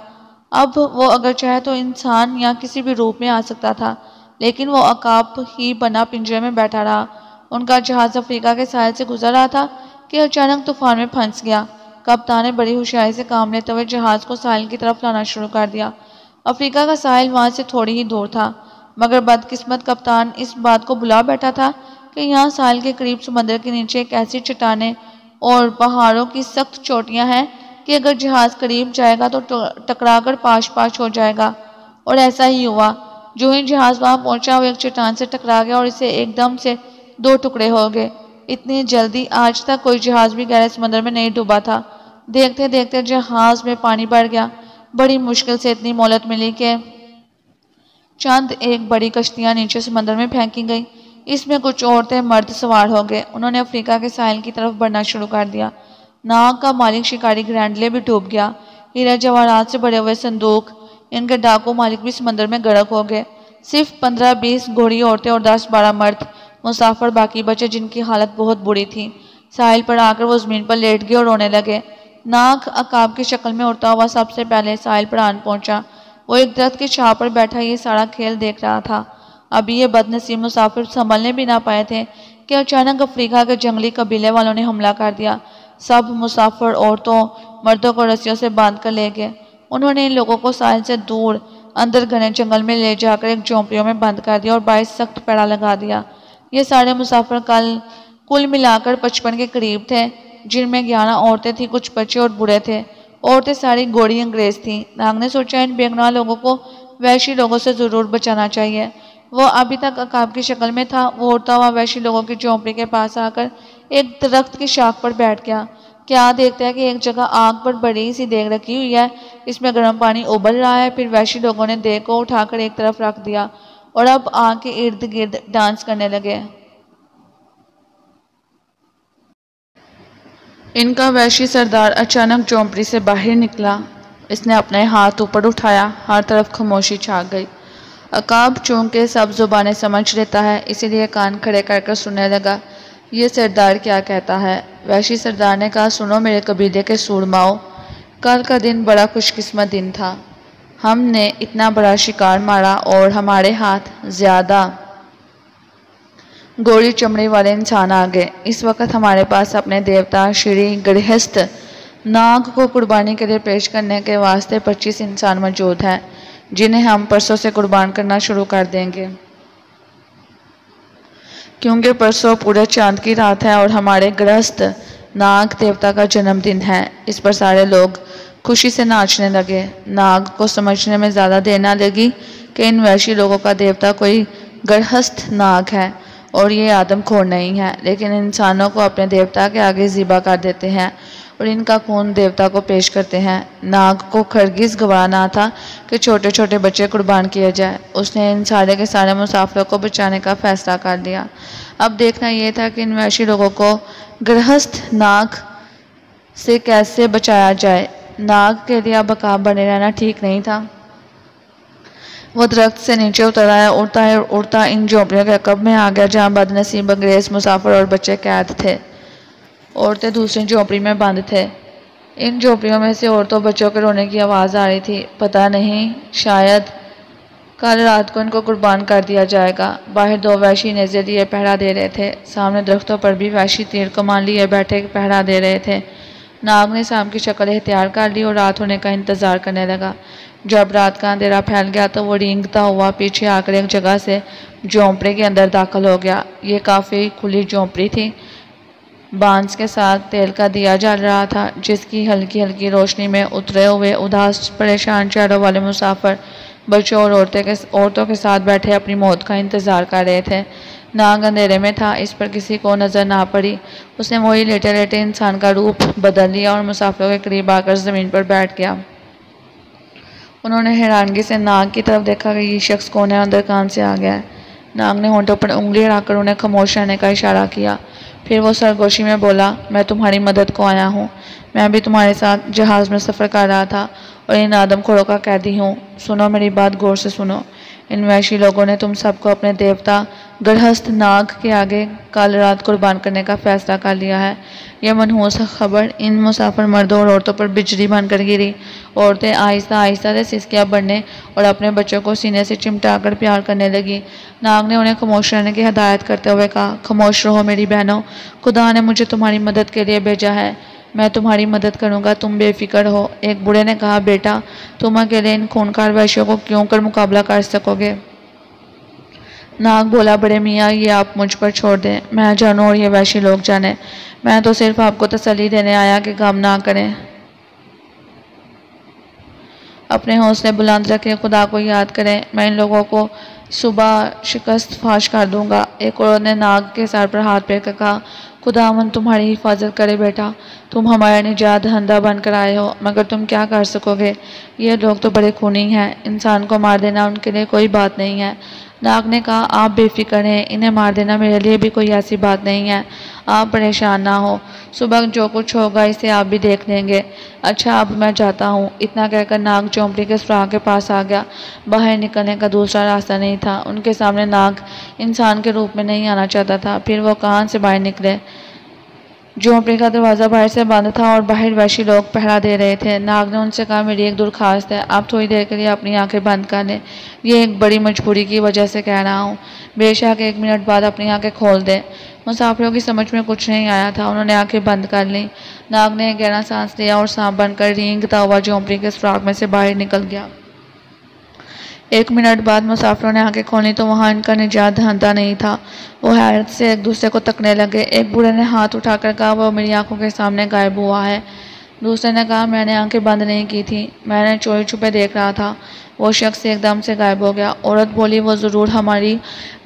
اب وہ اگر چاہے تو انسان یا کسی بھی روپ میں آ سکتا تھا، لیکن وہ عقاب ہی بنا پنجرے میں بیٹھا رہا۔ ان کا جہاز افریقہ کے ساحل سے گزر رہا تھا کہ اچانک طوفان میں پھنس گیا۔ کپتان نے بڑی ہوشیاری سے کام لیتے ہوئے جہاز کو ساحل کی طرف لانا شروع کر دیا۔ افریقہ کا ساحل وہاں سے تھوڑی ہی دور تھا، مگر بدقسمت کپتان اس بات کو بھلا بیٹھا تھا کہ یہاں ساحل کے قریب سمندر کے نیچے ایک ایسی چٹانیں اور پہاڑوں کی سخت چوٹیاں ہیں کہ اگر جہاز قریب جائے گا تو ٹکرا کر پاش ہو جائے گا۔ اور ایسا ہی ہوا۔ جو ہی جہاز وہاں پہنچا وہ ایک چٹان سے ٹکرا گیا اور اسے ایک دم سے 2 ٹکڑے ہو گئے۔ اتنی جلدی آج تک کوئی جہاز بھی گہرے سمندر میں نہیں ڈوبا تھا۔ دیکھتے دیکھتے جہاز میں پانی بڑھ گیا۔ بڑی مشکل سے اتنی مہلت ملی کہ چند ایک بڑی کشتیاں نیچے سمندر میں پھینکی گئی۔ اس میں کچھ عورتیں مرد سوار ہو گئے۔ انہوں نے افریقہ کے ساحل کی طرف بڑھنا شروع کر دیا۔ ناگ کا مالک شکاری گرینڈلے بھی ڈوب گیا۔ ہیرے جواہرات سے بھرے ہوئے صندوق، ان کے ڈاکو مالک بھی سمندر میں غرق ہو گئے۔ صرف 15-20 گھوڑی عورتیں اور 10-12 مرد مسافر باقی بچے جن کی حالت بہت بری تھی۔ ساحل پر آ کر وہ زمین پر لیٹ گئے اور رونے لگے۔ ناگ عقاب کی شکل میں اڑتا ہوا سب سے پہلے ساحل پر آن پہنچا۔ وہ ایک درخت کی چھاؤں پر بیٹھا یہ سارا کھیل دیکھ رہا تھا۔ ابھی یہ بد نصیب مسافر سنبھلنے بھی نہ پائے تھے کہ اچانک افریقہ کے جنگلی قبیلے والوں نے حملہ کر دیا۔ سب مسافر عورتوں مردوں کو رسیوں سے باندھ کر لے گئے۔ انہوں نے ان لوگوں کو ساحل سے دور اندر گھنے جنگل میں لے جا کر ایک جھونپڑیوں میں بند کر دیا اور 22 سخت پیڑا لگا دیا۔ یہ سارے مسافر کل ملا کر 55 کے قریب تھے، جن میں 11 عورتیں تھیں، کچھ بچے اور بوڑھے تھے۔ عورتیں ساری گوڑی انگریز تھیں۔ ناگ نے سوچا ان بے گناہ لوگوں کو وحشی لوگوں سے ضرور بچانا چاہیے۔ وہ ابھی تک عقاب کی شکل میں تھا۔ وہ اڑتا ہوا وحشی لوگوں کی جھونپڑی کے پاس آ کر ایک درخت کی شاخ پر بیٹھ گیا۔ کیا دیکھتا ہے کہ ایک جگہ آگ پر بڑی سی دیگ رکھی ہوئی ہے، اس میں گرم پانی ابل رہا ہے۔ پھر وحشی لوگوں نے دیگ کو اٹھا کر ایک طرف رکھ دیا اور اب آگ کے ارد گرد ڈانس کرنے لگے۔ ان کا وحشی سردار اچانک جھونپڑی سے باہر نکلا۔ اس نے اپنے ہاتھ اوپر اٹھایا، ہر طرف خاموشی چھا گئی۔ عقاب چونکہ سب زبانیں سمجھ لیتا ہے، اسی لیے کان کھڑے کر کر سننے لگا، یہ سردار کیا کہتا ہے۔ وحشی سردار نے کہا، سنو میرے قبیلے کے سورماؤ، کل کا دن بڑا خوش قسمت دن تھا۔ ہم نے اتنا بڑا شکار مارا اور ہمارے ہاتھ زیادہ گوری چمڑی والے انسان آ گئے۔ اس وقت ہمارے پاس اپنے دیوتا شری گرہستھ ناگ کو قربانی کے لیے پیش کرنے کے واسطے 25 انسان موجود ہیں، جنہیں ہم پرسوں سے قربان کرنا شروع کر دیں گے، کیونکہ پرسوں پورے چاند کی رات ہے اور ہمارے گرہستھ ناگ دیوتا کا جنم دن ہے۔ اس پر سارے لوگ خوشی سے ناچنے لگے۔ ناگ کو سمجھنے میں زیادہ دیر نہ لگی کہ ان وحشی لوگوں کا دیوتا کوئی گرہستھ ناگ ہے اور یہ آدم خور نہیں ہے، لیکن انسانوں کو اپنے دیوتا کے آگے ذبح کر دیتے ہیں اور ان کا خون دیوتا کو پیش کرتے ہیں۔ ناگ کو ہرگز گوارا نہ تھا کہ چھوٹے چھوٹے بچے قربان کیے جائے۔ اس نے ان سارے کے سارے مسافروں کو بچانے کا فیصلہ کر لیا۔ اب دیکھنا یہ تھا کہ ان وحشی لوگوں کو گرہستھ ناگ سے کیسے بچایا جائے۔ ناگ کے لیے اب عقاب بنے رہنا ٹھیک نہیں تھا۔ وہ درخت سے نیچے اتر آیا، اڑتا ان جھونپڑیوں کے عقب میں آ گیا جہاں بد نصیب انگریز مسافر اور بچے قید تھے۔ عورتیں دوسری جھونپڑی میں بند تھے۔ ان جھونپڑیوں میں سے عورتوں بچوں کے رونے کی آواز آ رہی تھی۔ پتہ نہیں، شاید کل رات کو ان کو قربان کر دیا جائے گا۔ باہر 2 وحشی نیزے لیے پہرا دے رہے تھے۔ سامنے درختوں پر بھی وحشی تیر کمان لیے بیٹھے پہرا دے رہے تھے۔ ناگ نے شام کی شکل اختیار کر لی اور رات ہونے کا انتظار کرنے لگا۔ جب رات کا اندھیرا پھیل گیا تو وہ رینگتا ہوا پیچھے آ کر ایک جگہ سے جھونپڑی کے اندر داخل ہو گیا۔ یہ کافی کھلی جھونپڑی تھی۔ بانس کے ساتھ تیل کا دیا جل رہا تھا، جس کی ہلکی ہلکی روشنی میں اترے ہوئے اداس پریشان چہروں والے مسافر بچوں اور عورتوں کے ساتھ بیٹھے اپنی موت کا انتظار کر رہے تھے۔ ناگ اندھیرے میں تھا، اس پر کسی کو نظر نہ پڑی۔ اس نے وہی لیٹے لیٹے انسان کا روپ بدل لیا اور مسافروں کے قریب آ کر زمین پر بیٹھ گیا۔ انہوں نے حیرانگی سے ناگ کی طرف دیکھا کہ یہ شخص کون ہے، اندر کہاں سے آ گیا ہے۔ ناگ نے ہونٹوں پر انگلی اڑا کر انہیں خاموش رہنے کا اشارہ کیا۔ پھر وہ سرگوشی میں بولا، میں تمہاری مدد کو آیا ہوں۔ میں بھی تمہارے ساتھ جہاز میں سفر کر رہا تھا اور ان آدم خوروں کا قیدی ہوں۔ سنو میری بات غور سے سنو۔ ان وحشی لوگوں نے تم سب کو اپنے دیوتا گرہستھ ناگ کے آگے کل رات قربان کرنے کا فیصلہ کر لیا ہے۔ یہ منحوس خبر ان مسافر مردوں اور عورتوں پر بجلی بن کر گری۔ عورتیں آہستہ آہستہ سے سسکیاں بھرنے اور اپنے بچوں کو سینے سے چمٹا کر پیار کرنے لگی۔ ناگ نے انہیں خاموش رہنے کی ہدایت کرتے ہوئے کہا، خاموش رہو میری بہنوں، خدا نے مجھے تمہاری مدد کے لیے بھیجا ہے۔ میں تمہاری مدد کروں گا، تم بے فکر ہو۔ ایک بوڑھے نے کہا، بیٹا تم اکیلے ان خونخوار وحشیوں کو کیوں کر مقابلہ کر سکو گے؟ ناگ بولا، بڑے میاں یہ آپ مجھ پر چھوڑ دیں، میں جانوں اور یہ وحشی لوگ جانیں۔ میں تو صرف آپ کو تسلی دینے آیا کہ غم نہ کریں، اپنے حوصلے بلند رکھیں، خدا کو یاد کریں۔ میں ان لوگوں کو صبح شکست فاش کر دوں گا۔ ایک عورت نے ناگ کے سر پر ہاتھ پھیر کر کہا، خداوند تمہاری حفاظت کرے بیٹا، تم ہمارے نجات دہندہ بن کر آئے ہو، مگر تم کیا کر سکو گے؟ یہ لوگ تو بڑے خونی ہیں، انسان کو مار دینا ان کے لیے کوئی بات نہیں ہے۔ ناگ نے کہا، آپ بے فکر ہیں، انہیں مار دینا میرے لیے بھی کوئی ایسی بات نہیں ہے، آپ پریشان نہ ہو، صبح جو کچھ ہوگا اسے آپ بھی دیکھ لیں گے۔ اچھا اب میں جاتا ہوں۔ اتنا کہہ کر ناگ جھونپڑی کے سوراخ کے پاس آ گیا۔ باہر نکلنے کا دوسرا راستہ نہیں تھا۔ ان کے سامنے ناگ انسان کے روپ میں نہیں آنا چاہتا تھا۔ پھر وہ کہاں سے باہر نکلے؟ جھونپڑی کا دروازہ باہر سے بند تھا اور باہر وحشی لوگ پہرا دے رہے تھے۔ ناگ نے ان سے کہا، میری ایک درخواست ہے، آپ تھوڑی دیر کے لیے اپنی آنکھیں بند کر لیں، یہ ایک بڑی مجبوری کی وجہ سے کہہ رہا ہوں، بے شک 1 منٹ بعد اپنی آنکھیں کھول دیں۔ مسافروں کی سمجھ میں کچھ نہیں آیا تھا، انہوں نے آنکھیں بند کر لیں۔ ناگ نے ایک گہرا سانس لیا اور سانپ بن کر رینگتا ہوا جھونپڑی کے سوراخ میں سے باہر نکل گیا۔ 1 منٹ بعد مسافروں نے آنکھیں کھولی تو وہاں ان کا نجات دہندہ نہیں تھا۔ وہ حیرت سے ایک دوسرے کو تکنے لگے۔ ایک بوڑھے نے ہاتھ اٹھا کر کہا، وہ میری آنکھوں کے سامنے غائب ہوا ہے۔ دوسرے نے کہا میں نے آنکھیں بند نہیں کی تھی، میں نے چوری چھپے دیکھ رہا تھا۔ وہ شخص ایک دم سے غائب ہو گیا۔ عورت بولی وہ ضرور ہماری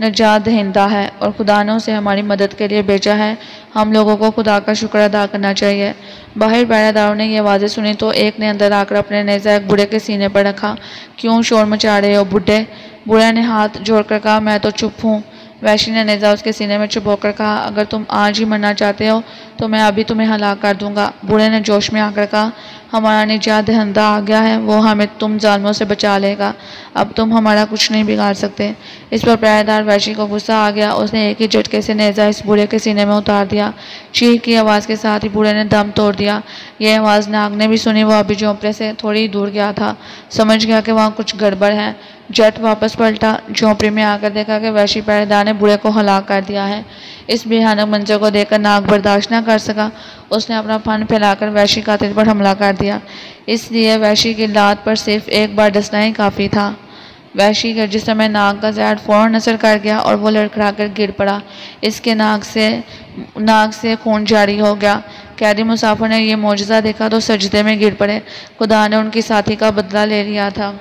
نجات دہندہ ہے اور خدا نے اسے ہماری مدد کے لیے بھیجا ہے، ہم لوگوں کو خدا کا شکر ادا کرنا چاہیے۔ باہر پہرے داروں نے یہ آوازیں سنی تو ایک نے اندر آ کر اپنے نیزہ ایک بوڑھے کے سینے پر رکھا۔ کیوں شور مچا رہے ہو بڈھے؟ بوڑھے نے ہاتھ جوڑ کر کہا میں تو چپ ہوں۔ وحشی نے نیزہ اس کے سینے میں چبو کر کہا اگر تم آج ہی مرنا چاہتے ہو تو میں ابھی تمہیں ہلاک کر دوں گا۔ بوڑھے نے جوش میں آ کر کہا ہمارا نجات دہندہ آ گیا ہے، وہ ہمیں تم ظالموں سے بچا لے گا، اب تم ہمارا کچھ نہیں بگاڑ سکتے۔ اس پر پہرے دار وحشی کو غصہ آ گیا، اس نے ایک ہی جھٹکے سے نیزہ اس بوڑھے کے سینے میں اتار دیا۔ چیخ کی آواز کے ساتھ ہی بوڑھے نے دم توڑ دیا۔ یہ آواز ناگ نے بھی سنی، وہ ابھی جھونپڑے سے تھوڑی دور گیا تھا، سمجھ گیا کہ وہاں کچھ گڑبڑ ہے، جٹ واپس پلٹا۔ جھونپڑی میں آ کر دیکھا کہ وحشی پہرے دار نے بوڑھے کو ہلاک کر دیا ہے۔ اس بھیانک منظر کو دیکھ کر ناگ برداشت نہ کر سکا، اس نے اپنا پھن پھیلا کر وحشی قاتل پر حملہ کر دیا۔ اس لیے وحشی کی لات پر صرف ایک بار ڈسنا ہی کافی تھا۔ وحشی کے جسم میں ناگ کا زہر فوراً اثر کر گیا اور وہ لڑکھڑا کر گر پڑا، اس کے ناک سے خون جاری ہو گیا۔ قیدی مسافر نے یہ معجزہ دیکھا تو سجدے میں گر پڑے، خدا نے ان کی ساتھی کا بدلہ لے لیا تھا۔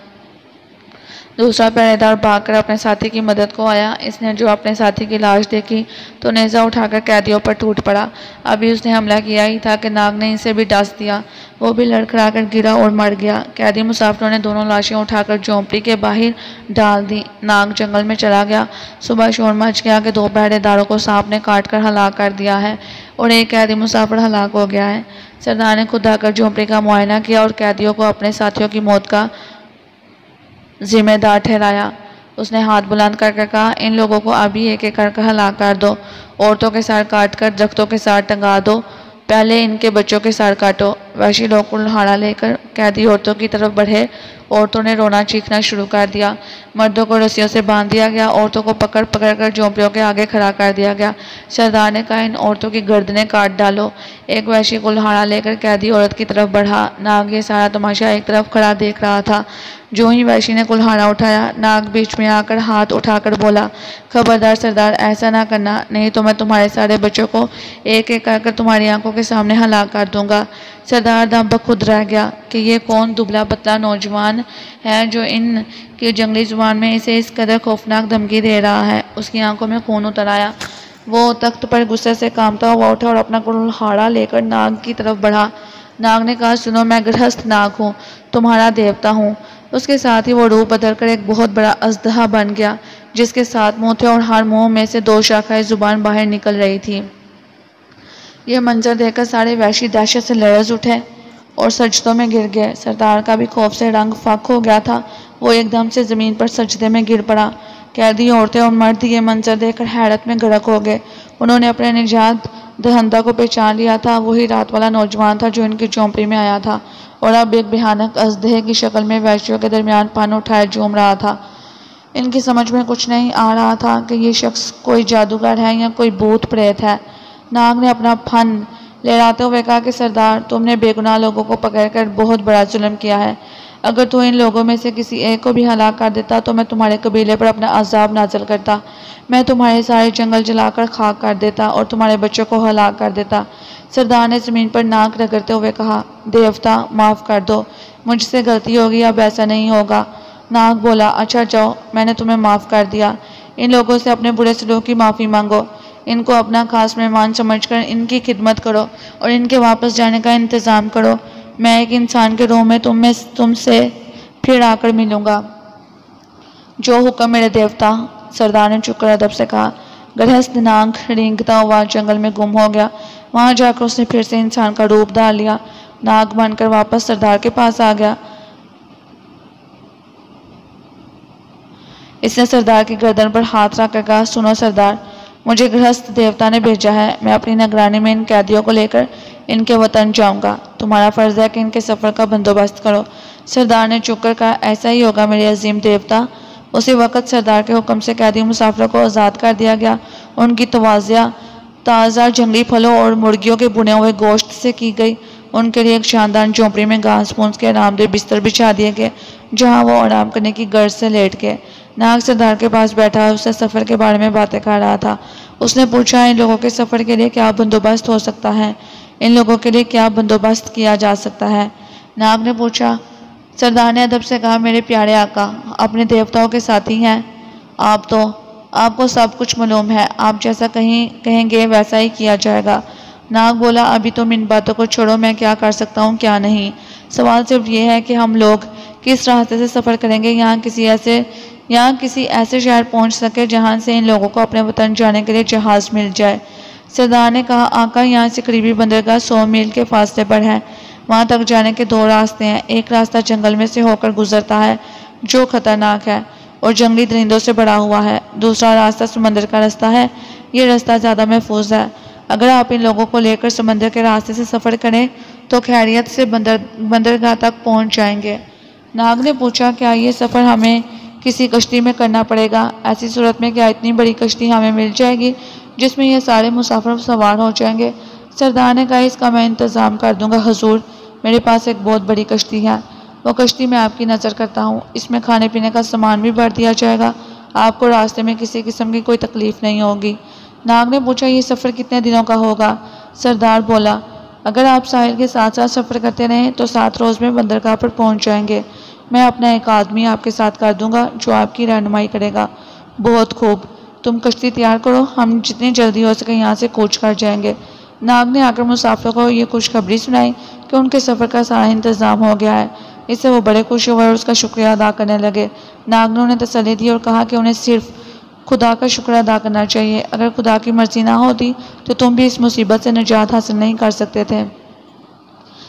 دوسرا پہرے دار بھاگ کر اپنے ساتھی کی مدد کو آیا، اس نے جو اپنے ساتھی کی لاش دیکھی تو نیزہ اٹھا کر قیدیوں پر ٹوٹ پڑا۔ ابھی اس نے حملہ کیا ہی تھا کہ ناگ نے اسے بھی ڈس دیا، وہ بھی لڑکھڑا کر گرا اور مر گیا۔ قیدی مسافروں نے دونوں لاشیں اٹھا کر جھونپڑی کے باہر ڈال دی۔ ناگ جنگل میں چلا گیا۔ صبح شور مچ گیا کہ 2 پہرے داروں کو سانپ نے کاٹ کر ہلاک کر دیا ہے اور ایک قیدی مسافر ہلاک ہو گیا ہے۔ سردار نے خود آ کر جھونپڑی کا معائنہ کیا اور قیدیوں کو اپنے ساتھیوں کی موت کا ذمہ دار ٹھہرایا۔ اس نے ہاتھ بلند کر کے کہا ان لوگوں کو ابھی ایک ایک کر ہلاک کر دو، عورتوں کے سر کاٹ کر درختوں کے ساتھ ٹنگا دو، پہلے ان کے بچوں کے سر کاٹو۔ وحشی لوگ کلہاڑا لے کر قیدی عورتوں کی طرف بڑھے، عورتوں نے رونا چیخنا شروع کر دیا۔ مردوں کو رسیوں سے باندھ دیا گیا، عورتوں کو پکڑ پکڑ کر جھونپڑیوں کے آگے کھڑا کر دیا گیا۔ سردار نے کہا ان عورتوں کی گردنیں کاٹ ڈالو۔ ایک وحشی کلہاڑا لے کر قیدی عورت کی طرف بڑھا۔ ناگ یہ سارا تماشا ایک طرف کھڑا دیکھ رہا تھا۔ جو ہی وحشی نے کلہاڑا اٹھایا، ناگ بیچ میں آ کر ہاتھ اٹھا کر بولا خبردار سردار، ایسا نہ کرنا، نہیں تو میں تمہارے سارے بچوں کو ایک ایک کر تمہاری آنکھوں کے سامنے ہلاک کر دوں گا۔ سردار دم بخود رہ گیا کہ یہ کون دبلا پتلا نوجوان ہے جو ان کی جنگلی زبان میں اسے اس قدر خوفناک دھمکی دے رہا ہے۔ اس کی آنکھوں میں خون اتر آیا، وہ تخت پر غصے سے کانپتا ہوا اٹھا اور اپنا کلہاڑا لے کر ناگ کی طرف بڑھا۔ ناگ نے کہا سنو، میں گرہستھ ناگ ہوں، تمہارا دیوتا ہوں۔ اس کے ساتھ ہی وہ روح بدل کر ایک بہت بڑا اژدہا بن گیا جس کے 7 منہ تھے اور ہر منہ میں سے 2 شاخیں زبان باہر نکل رہی تھی۔ یہ منظر دیکھ کر سارے وحشی دہشت سے لرز اٹھے اور سجدوں میں گر گئے۔ سردار کا بھی خوف سے رنگ فاق ہو گیا تھا، وہ ایک دم سے زمین پر سجدے میں گر پڑا۔ قیدی عورتیں اور مرد یہ منظر دیکھ کر حیرت میں غرق ہو گئے۔ انہوں نے اپنے نجات دہندہ کو پہچان لیا تھا، وہی رات والا نوجوان تھا جو ان کی جھونپڑی میں آیا تھا اور اب ایک بھیانک اژدہے کی شکل میں وحشیوں کے درمیان پن اٹھائے جھوم رہا تھا۔ ان کی سمجھ میں کچھ نہیں آ رہا تھا کہ یہ شخص کوئی جادوگر ہے یا کوئی بھوت پریت ہے۔ ناگ نے اپنا پھن لہراتے ہوئے کہا کہ سردار، تم نے بے گناہ لوگوں کو پکڑ کر بہت بڑا ظلم کیا ہے، اگر تو ان لوگوں میں سے کسی ایک کو بھی ہلاک کر دیتا تو میں تمہارے قبیلے پر اپنا عذاب نازل کرتا، میں تمہارے سارے جنگل جلا کر خاک کر دیتا اور تمہارے بچوں کو ہلاک کر دیتا۔ سردار نے زمین پر ناک رگڑتے ہوئے کہا دیوتا معاف کر دو، مجھ سے غلطی ہوگی، اب ایسا نہیں ہوگا۔ ناگ بولا اچھا جاؤ، میں نے تمہیں معاف کر دیا، ان لوگوں سے اپنے برے سلوک کی معافی مانگو، ان کو اپنا خاص مہمان سمجھ کر ان کی خدمت کرو اور ان کے واپس جانے کا انتظام کرو، میں ایک انسان کے روح میں تم سے پھر آ کر ملوں گا۔ جو حکم میرے دیوتا، سردار نے چک کر ادب سے کہا۔ گرہستھ ناگ رینگتا ہوا جنگل میں گم ہو گیا، وہاں جا کر اس نے پھر سے انسان کا روپ دھار لیا، ناگ بن کر واپس سردار کے پاس آ گیا۔ اس نے سردار کی گردن پر ہاتھ رکھ کر کہا سنو سردار، مجھے گرہستھ دیوتا نے بھیجا ہے، میں اپنی نگرانی میں ان قیدیوں کو لے کر ان کے وطن جاؤں گا، تمہارا فرض ہے کہ ان کے سفر کا بندوبست کرو۔ سردار نے چک کر کہا ایسا ہی ہوگا میرے عظیم دیوتا۔ اسی وقت سردار کے حکم سے قیدی مسافروں کو آزاد کر دیا گیا، ان کی توازیہ تازہ جنگلی پھلوں اور مرغیوں کے بنے ہوئے گوشت سے کی گئی، ان کے لیے ایک شاندار جھونپڑی میں گھاس پھوس کے آرام دہ بستر بچھا دیے گئے جہاں وہ آرام کرنے کی غرض سے لیٹ گئے۔ ناگ سردار کے پاس بیٹھا اس سے سفر کے بارے میں باتیں کر رہا تھا۔ اس نے پوچھا ان لوگوں کے سفر کے لیے کیا بندوبست ہو سکتا ہے؟ ان لوگوں کے لیے کیا بندوبست کیا جا سکتا ہے؟ ناگ نے پوچھا۔ سردار نے ادب سے کہا، میرے پیارے آقا اپنے دیوتاؤں کے ساتھی ہیں، آپ کو سب کچھ معلوم ہے، آپ جیسا کہیں گے ویسا ہی کیا جائے گا۔ ناگ بولا، ابھی تم ان باتوں کو چھوڑو، میں کیا کر سکتا ہوں کیا نہیں، سوال صرف یہ ہے کہ ہم لوگ کس راستے سے سفر کریں گے، یہاں کسی ایسے شہر پہنچ سکے جہاں سے ان لوگوں کو اپنے وطن جانے کے لیے جہاز مل جائے۔ سردار نے کہا، آقا یہاں سے قریبی بندرگاہ 100 میل کے فاصلے پر ہے، وہاں تک جانے کے 2 راستے ہیں، ایک راستہ جنگل میں سے ہو کر گزرتا ہے جو خطرناک ہے اور جنگلی درندوں سے بھرا ہوا ہے، دوسرا راستہ سمندر کا راستہ ہے، یہ راستہ زیادہ محفوظ ہے، اگر آپ ان لوگوں کو لے کر سمندر کے راستے سے سفر کریں تو خیریت سے بندرگاہ تک پہنچ جائیں گے۔ ناگ نے پوچھا، کیا یہ سفر ہمیں کسی کشتی میں کرنا پڑے گا؟ ایسی صورت میں کیا اتنی بڑی کشتی ہمیں مل جائے گی جس میں یہ سارے مسافر سوار ہو جائیں گے؟ سردار نے کہا، اس کا میں انتظام کر دوں گا حضور، میرے پاس ایک بہت بڑی کشتی ہے، وہ کشتی میں آپ کی نظر کرتا ہوں، اس میں کھانے پینے کا سامان بھی بھر دیا جائے گا، آپ کو راستے میں کسی قسم کی کوئی تکلیف نہیں ہوگی۔ ناگ نے پوچھا، یہ سفر کتنے دنوں کا ہوگا؟ سردار بولا، اگر آپ ساحل کے ساتھ ساتھ سفر کرتے رہیں تو 7 روز میں بندرگاہ پر پہنچ جائیں گے، میں اپنا ایک آدمی آپ کے ساتھ کر دوں گا جو آپ کی رہنمائی کرے گا۔ بہت خوب، تم کشتی تیار کرو، ہم جتنی جلدی ہو سکے یہاں سے کوچ کر جائیں گے۔ ناگ نے آ کر مسافروں کو یہ خوشخبری سنائی کہ ان کے سفر کا سارا انتظام ہو گیا ہے، اس سے وہ بڑے خوش ہوئے اور اس کا شکریہ ادا کرنے لگے۔ ناگ نے انہیں تسلی دی اور کہا کہ انہیں صرف خدا کا شکر ادا کرنا چاہیے، اگر خدا کی مرضی نہ ہوتی تو تم بھی اس مصیبت سے نجات حاصل نہیں کر سکتے تھے۔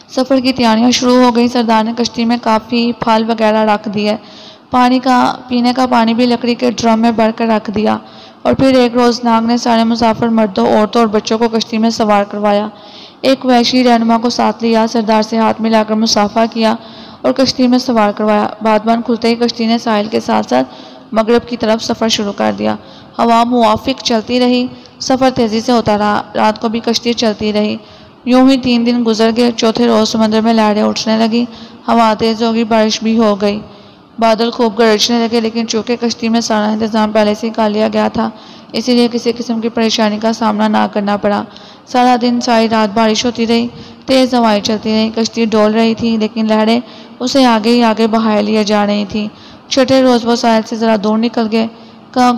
سفر کی تیاریاں شروع ہو گئی، سردار نے کشتی میں کافی پھل وغیرہ رکھ دیے، پینے کا پانی بھی لکڑی کے ڈرم میں بھر کر رکھ دیا، اور پھر ایک روز ناگ نے سارے مسافر مردوں، عورتوں اور بچوں کو کشتی میں سوار کروایا، ایک وحشی رہنما کو ساتھ لیا، سردار سے ہاتھ ملا کر مصافحہ کیا اور کشتی میں سوار کروایا۔ بادبان کھلتے ہی کشتی نے ساحل کے ساتھ ساتھ مغرب کی طرف سفر شروع کر دیا، ہوا موافق چلتی رہی، سفر تیزی سے ہوتا رہا، رات کو بھی کشتی چلتی رہی، یوں ہی 3 دن گزر گئے، چوتھے روز سمندر میں لہریں اٹھنے لگی، ہوا تیز ہو گئی، بارش بھی ہو گئی، بادل خوب گرجنے لگے، لیکن چونکہ کشتی میں سارا انتظام پہلے سے ہی کر لیا گیا تھا اسی لیے کسی قسم کی پریشانی کا سامنا نہ کرنا پڑا۔ سارا دن ساری رات بارش ہوتی رہی، تیز ہوائیں چلتی رہیں، کشتی ڈول رہی تھی لیکن لہریں اسے آگے ہی آگے بہائے لیے جا رہی تھیں۔ چھٹے روز وہ ساحل سے ذرا دور نکل گئے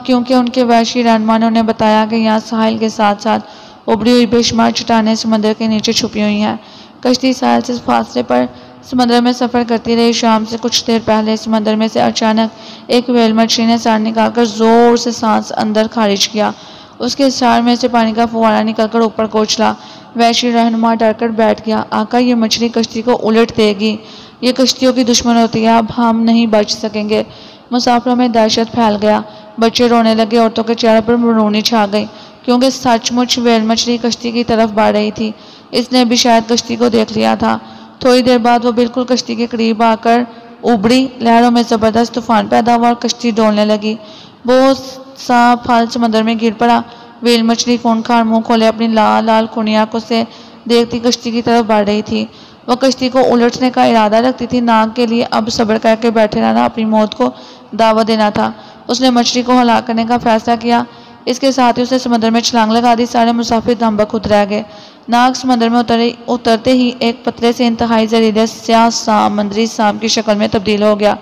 کیونکہ ان کے وحشی رہنما نے انہیں بتایا کہ یہاں ساحل کے ساتھ ساتھ ابھری ہوئی بے شمار چٹانیں سمندر کے نیچے چھپی ہوئی ہیں۔ کشتی ساحل سے فاصلے پر سمندر میں سفر کرتی رہی، شام سے کچھ دیر پہلے سمندر میں سے اچانک ایک ویل مچھلی نے سر نکال کر زور سے سانس اندر خارج کیا، اس کے سر میں سے پانی کا فوارہ نکل کر اوپر کو اچھلا، وحشی رہنما ڈر کر بیٹھ گیا، آقا یہ مچھلی کشتی کو الٹ دے گی، یہ کشتیوں کی دشمن ہوتی ہے، اب ہم نہیں بچ سکیں گے۔ مسافروں میں دہشت پھیل گیا، بچے رونے لگے، عورتوں کے چہرے پر مرونی چھا گئی، کیونکہ سچ مچ ویل مچھلی کشتی کی طرف بڑھ رہی تھی، اس نے بھی شاید کشتی کو دیکھ لیا تھا۔ تھوڑی دیر بعد وہ بالکل کشتی کے قریب آ کر ابھری، لہروں میں زبردست طوفان پیدا ہوا اور کشتی ڈولنے لگی، بہت سا پھل سمندر میں گر پڑا، ویل مچھلی خونخوار منہ کھولے اپنی لال لال کھونی آنکھوں سے دیکھتی کشتی کی طرف بڑھ رہی تھی، وہ کشتی کو الٹنے کا ارادہ رکھتی تھی۔ ناگ کے لیے اب صبر کر کے بیٹھے رہنا اپنی موت کو دعوت دینا تھا، اس نے مچھلی کو ہلاک کرنے کا فیصلہ کیا، اس کے ساتھ ہی اس نے سمندر میں چھلانگ لگا دی، سارے مسافر دم بخود رہ گئے۔ ناگ سمندر میں اترتے ہی ایک پتلے سے انتہائی زہریلے سیاہ سمندری سانپ کی شکل میں تبدیل ہو گیا۔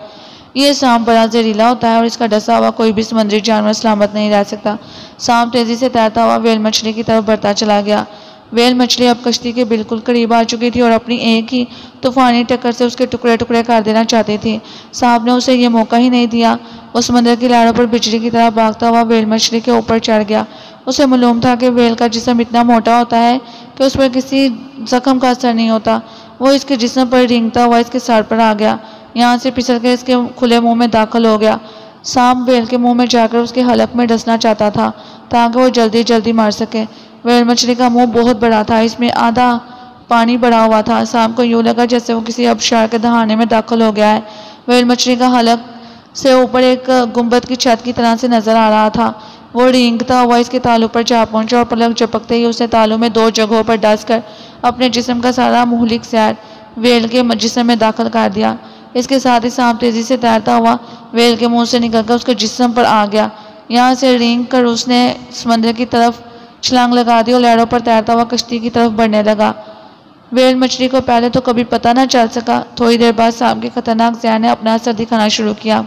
یہ سانپ بڑا زہریلا ہوتا ہے اور اس کا ڈسا ہوا کوئی بھی سمندری جانور سلامت نہیں رہ سکتا۔ سانپ تیزی سے تیرتا ہوا ویل مچھلی کی طرف بڑھتا چلا گیا، ویل مچھلی اب کشتی کے بالکل قریب آ چکی تھی اور اپنی ایک ہی طوفانی ٹکر سے اس کے ٹکڑے ٹکڑے کر دینا چاہتی تھی، سانپ نے اسے یہ موقع ہی نہیں دیا، وہ سمندر کی لہروں پر بجلی کی طرح بھاگتا ہوا ویل مچھلی کے اوپر چڑھ گیا، اسے معلوم تھا کہ ویل کا جسم اتنا موٹا ہوتا ہے کہ اس پر کسی زخم کا اثر نہیں ہوتا، وہ اس کے جسم پر رینگتا ہوا اس کے سر پر آ گیا، یہاں سے پھسل کر اس کے کھلے منہ میں داخل ہو گیا، سانپ ویل کے منہ میں جا کر اس کے حلق میں ڈسنا چاہتا تھا تاکہ وہ جلدی جلدی مار سکے۔ ویل مچھلی کا منہ بہت بڑا تھا، اس میں آدھا پانی بڑا ہوا تھا، سانپ کو یوں لگا جیسے وہ کسی آبشار کے دہانے میں داخل ہو گیا ہے۔ ویل مچھلی کا حلق سے اوپر ایک گنبد کی چھت کی طرح سے نظر آ رہا تھا، وہ رینگتا ہوا اس کے تالو پر جا پہنچا اور پلک جھپکتے ہی اسے تالو میں 2 جگہوں پر ڈس کر اپنے جسم کا سارا مہلک زہر ویل کے جسم میں داخل کر دیا، اس کے ساتھ ہی سانپ تیزی سے تیرتا ہوا ویل کے منہ سے نکل کر اس کے جسم پر آ گیا، یہاں سے رینگ کر اس نے سمندر کی طرف چھلانگ لگا دی اور لہروں پر تیرتا ہوا کشتی کی طرف بڑھنے لگا۔ ویل مچھلی کو پہلے تو کبھی پتہ نہ چل سکا۔ تھوڑی دیر بعد سانپ کے خطرناک ذہن نے اپنا اثر دکھانا شروع کیا۔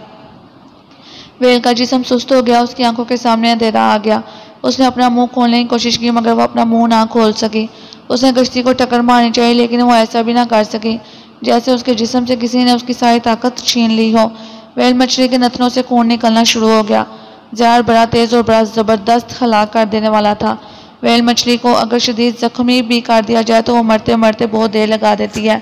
ویل کا جسم سست ہو گیا، اس کی آنکھوں کے سامنے اندھیرا آ گیا۔ اس نے اپنا منہ کھولنے کی کوشش کی مگر وہ اپنا منہ نہ کھول سکی۔ اس نے کشتی کو ٹکر مارنی چاہی لیکن وہ ایسا بھی نہ کر سکی، جیسے اس کے جسم سے کسی نے اس کی ساری طاقت چھین لی ہو۔ ویل مچھلی کے نتنوں سے خون نکلنا شروع ہو گیا۔ زہر بڑا تیز اور بڑا زبردست ہلاک کر دینے والا تھا۔ ویل مچھلی کو اگر شدید زخمی بھی کر دیا جائے تو وہ مرتے مرتے بہت دیر لگا دیتی ہے۔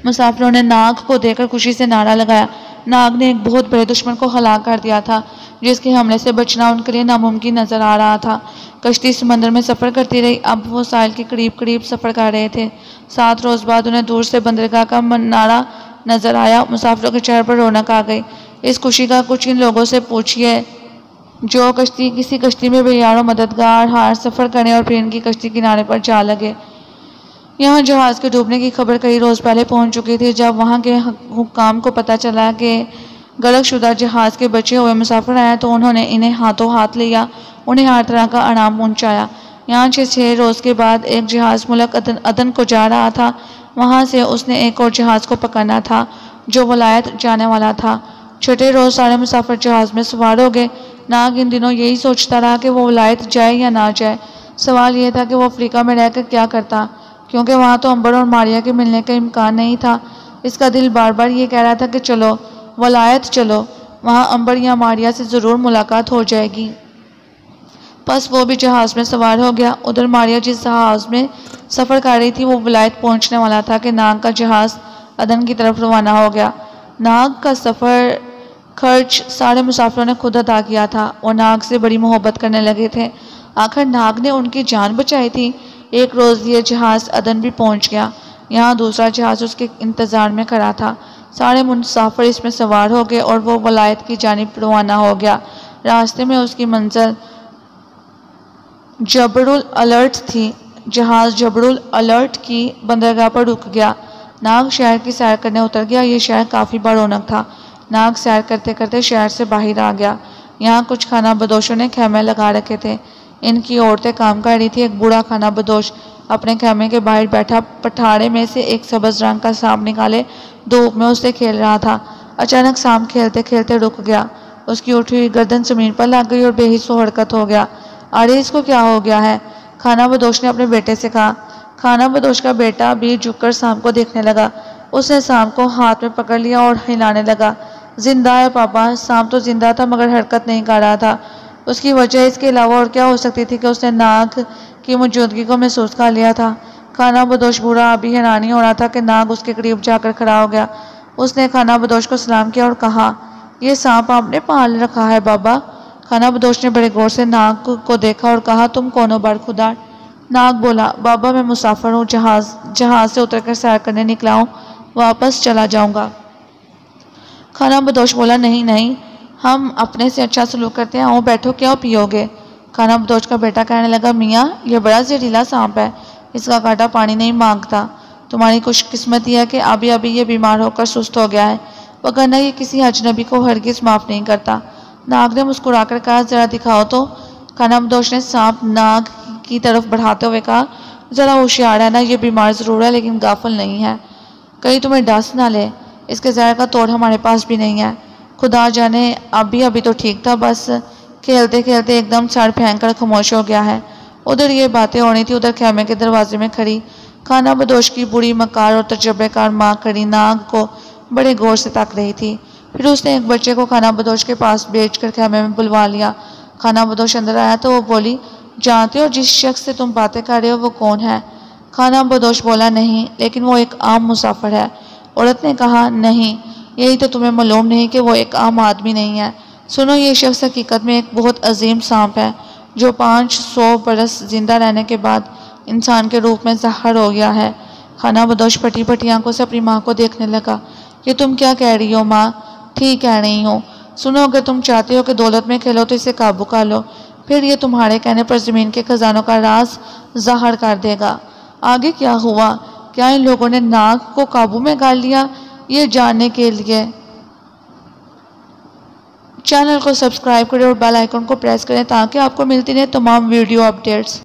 مسافروں نے ناگ کو دیکھ کر خوشی سے نعرہ لگایا۔ ناگ نے ایک بہت بڑے دشمن کو ہلاک کر دیا تھا جس کے حملے سے بچنا ان کے لیے ناممکن نظر آ رہا تھا۔ کشتی سمندر میں سفر کرتی رہی۔ اب وہ ساحل کے قریب قریب سفر کر رہے تھے۔ 7 روز بعد انہیں دور سے بندرگاہ کا منارہ نظر آیا۔ مسافروں کے چہرے پر رونق آ گئی۔ اس خوشی کا کچھ ان لوگوں سے پوچھئے جو کسی کشتی میں بیار مددگار ہار سفر کرنے اور پھر ان کی کشتی کنارے پر جا لگے۔ یہاں جہاز کے ڈوبنے کی خبر کئی روز پہلے پہنچ چکی تھی۔ جب وہاں کے حکام کو پتہ چلا کہ غرق شدہ جہاز کے بچے ہوئے مسافر آئے تو انہوں نے انہیں ہاتھوں ہاتھ لیا، انہیں ہر طرح کا انعام پہنچایا۔ یہاں 6 روز کے بعد ایک جہاز ملک عدن کو جا رہا تھا۔ وہاں سے اس نے ایک اور جہاز کو پکڑنا تھا جو ولایت جانے والا تھا۔ 6 روز سارے مسافر جہاز میں سوار ہو گئے۔ ناگ ان دنوں یہی سوچتا رہا کہ وہ ولایت جائے یا نہ جائے۔ سوال یہ تھا کہ وہ افریقہ میں رہ کر کیا کرتا، کیونکہ وہاں تو امبر اور ماریا کے ملنے کا امکان نہیں تھا۔ اس کا دل بار بار یہ کہہ رہا تھا کہ چلو ولایت چلو، وہاں امبر یا ماریا سے ضرور ملاقات ہو جائے گی۔ پس وہ بھی جہاز میں سوار ہو گیا۔ ادھر ماریا جس جہاز میں سفر کر رہی تھی وہ ولایت پہنچنے والا تھا کہ ناگ کا جہاز عدن کی طرف روانہ ہو گیا۔ ناگ کا سفر خرچ سارے مسافروں نے خود ادا کیا تھا۔ وہ ناگ سے بڑی محبت کرنے لگے تھے۔ آخر ناگ نے ان کی جان بچائی تھی۔ ایک روز یہ جہاز عدن بھی پہنچ گیا۔ یہاں دوسرا جہاز اس کے انتظار میں کھڑا تھا۔ سارے مسافر اس میں سوار ہو گئے اور وہ ولایت کی جانب روانہ ہو گیا۔ راستے میں اس کی منزل جبل الالٹ تھی۔ جہاز جبل الالٹ کی بندرگاہ پر رک گیا۔ ناگ شہر کی سیر کرنے اتر گیا۔ یہ شہر کافی برونق تھا۔ ناگ سیر کرتے کرتے شہر سے باہر آ گیا۔ یہاں کچھ خانہ بدوشوں نے خیمے لگا رکھے تھے۔ ان کی عورتیں کام کر رہی تھی۔ ایک بوڑھا خانہ بدوش اپنے خیمے کے باہر بیٹھا پٹھاڑے میں سے ایک سبز رنگ کا سانپ نکالے دھوپ میں اس سے کھیل رہا تھا۔ اچانک سانپ کھیلتے کھیلتے رک گیا۔ اس کی اٹھی ہوئی گردن زمین پر لگ گئی اور بے حس و حرکت ہو گیا۔ ارے اس کو کیا ہو گیا ہے؟ خانہ بدوش نے اپنے بیٹے سے کہا۔ خانہ بدوش کا بیٹا بھی جھک کر سانپ کو دیکھنے لگا۔ اس نے سانپ کو ہاتھ میں پکڑ لیا اور ہلانے لگا۔ زندہ ہے پاپا۔ سانپ تو زندہ تھا مگر حرکت نہیں کر رہا تھا۔ اس کی وجہ اس کے علاوہ اور کیا ہو سکتی تھی کہ اس نے ناگ کی موجودگی کو محسوس کر لیا تھا۔ خانہ بدوش بوڑھا ابھی حیرانی ہو رہا تھا کہ ناگ اس کے قریب جا کر کھڑا ہو گیا۔ اس نے خانہ بدوش کو سلام کیا اور کہا، یہ سانپ آپ نے پال رکھا ہے بابا؟ خانہ بدوش نے بڑے غور سے ناگ کو دیکھا اور کہا، تم کون ہو برخودار؟ ناگ بولا، بابا میں مسافر ہوں، جہاز سے اتر کر سیر کرنے نکلا ہوں، واپس چلا جاؤں گا۔ خانہ بدوش بولا، نہیں نہیں، ہم اپنے سے اچھا سلوک کرتے ہیں، آؤ بیٹھو، کیا پیو گے؟ خانہ بدوش کا بیٹا کہنے لگا، میاں یہ بڑا زہریلا سانپ ہے، اس کا کانٹا پانی نہیں مانگتا۔ تمہاری خوش قسمتی ہے کہ ابھی یہ بیمار ہو کر سست ہو گیا ہے، وگرنہ یہ کسی اجنبی کو ہرگز معاف نہیں کرتا۔ ناگ نے مسکرا کر کہا، ذرا دکھاؤ تو۔ خانہ بدوش نے سانپ ناگ کی طرف بڑھاتے ہوئے کہا، ذرا ہوشیار ہے نا، یہ بیمار ضرور ہے لیکن غافل نہیں ہے، کہیں تمہیں ڈس نہ لے، اس کے زہر کا توڑ ہمارے پاس بھی نہیں ہے۔ خدا جانے ابھی تو ٹھیک تھا، بس کھیلتے کھیلتے ایک دم سر پھینک کر خاموش ہو گیا ہے۔ ادھر یہ باتیں ہو رہی تھی، ادھر خیمے کے دروازے میں کھڑی خانہ بدوش کی بڑی مکار اور تجربے کار ماں کھڑی ناگ کو بڑے غور سے تک رہی تھی۔ پھر اس نے ایک بچے کو خانہ بدوش کے پاس بیچ کر خیمے میں بلوا لیا۔ خانہ بدوش اندر آیا تو وہ بولی، جانتے ہو جس شخص سے تم باتیں کر رہے ہو وہ کون ہے؟ خانہ بدوش بولا، نہیں، لیکن وہ ایک عام مسافر ہے۔ عورت نے کہا، نہیں، یہی تو تمہیں معلوم نہیں کہ وہ ایک عام آدمی نہیں ہے۔ سنو، یہ شخص حقیقت میں ایک بہت عظیم سانپ ہے جو 500 برس زندہ رہنے کے بعد انسان کے روپ میں ظاہر ہو گیا ہے۔ خانہ بدوش پھٹی پھٹی آنکھوں سے اپنی ماں کو دیکھنے لگا۔ یہ تم کیا کہہ رہی ہو ماں؟ ٹھیک کہہ رہی ہوں۔ سنو، اگر تم چاہتے ہو کہ دولت میں کھیلو تو اسے قابو کر لو، پھر یہ تمہارے کہنے پر زمین کے خزانوں کا راز ظاہر کر دے گا۔ آگے کیا ہوا؟ کیا ان لوگوں نے ناگ کو قابو میں کر لیا؟ یہ جاننے کے لیے چینل کو سبسکرائب کریں اور بیل آئیکن کو پریس کریں تاکہ آپ کو ملتی رہے تمام ویڈیو اپڈیٹس۔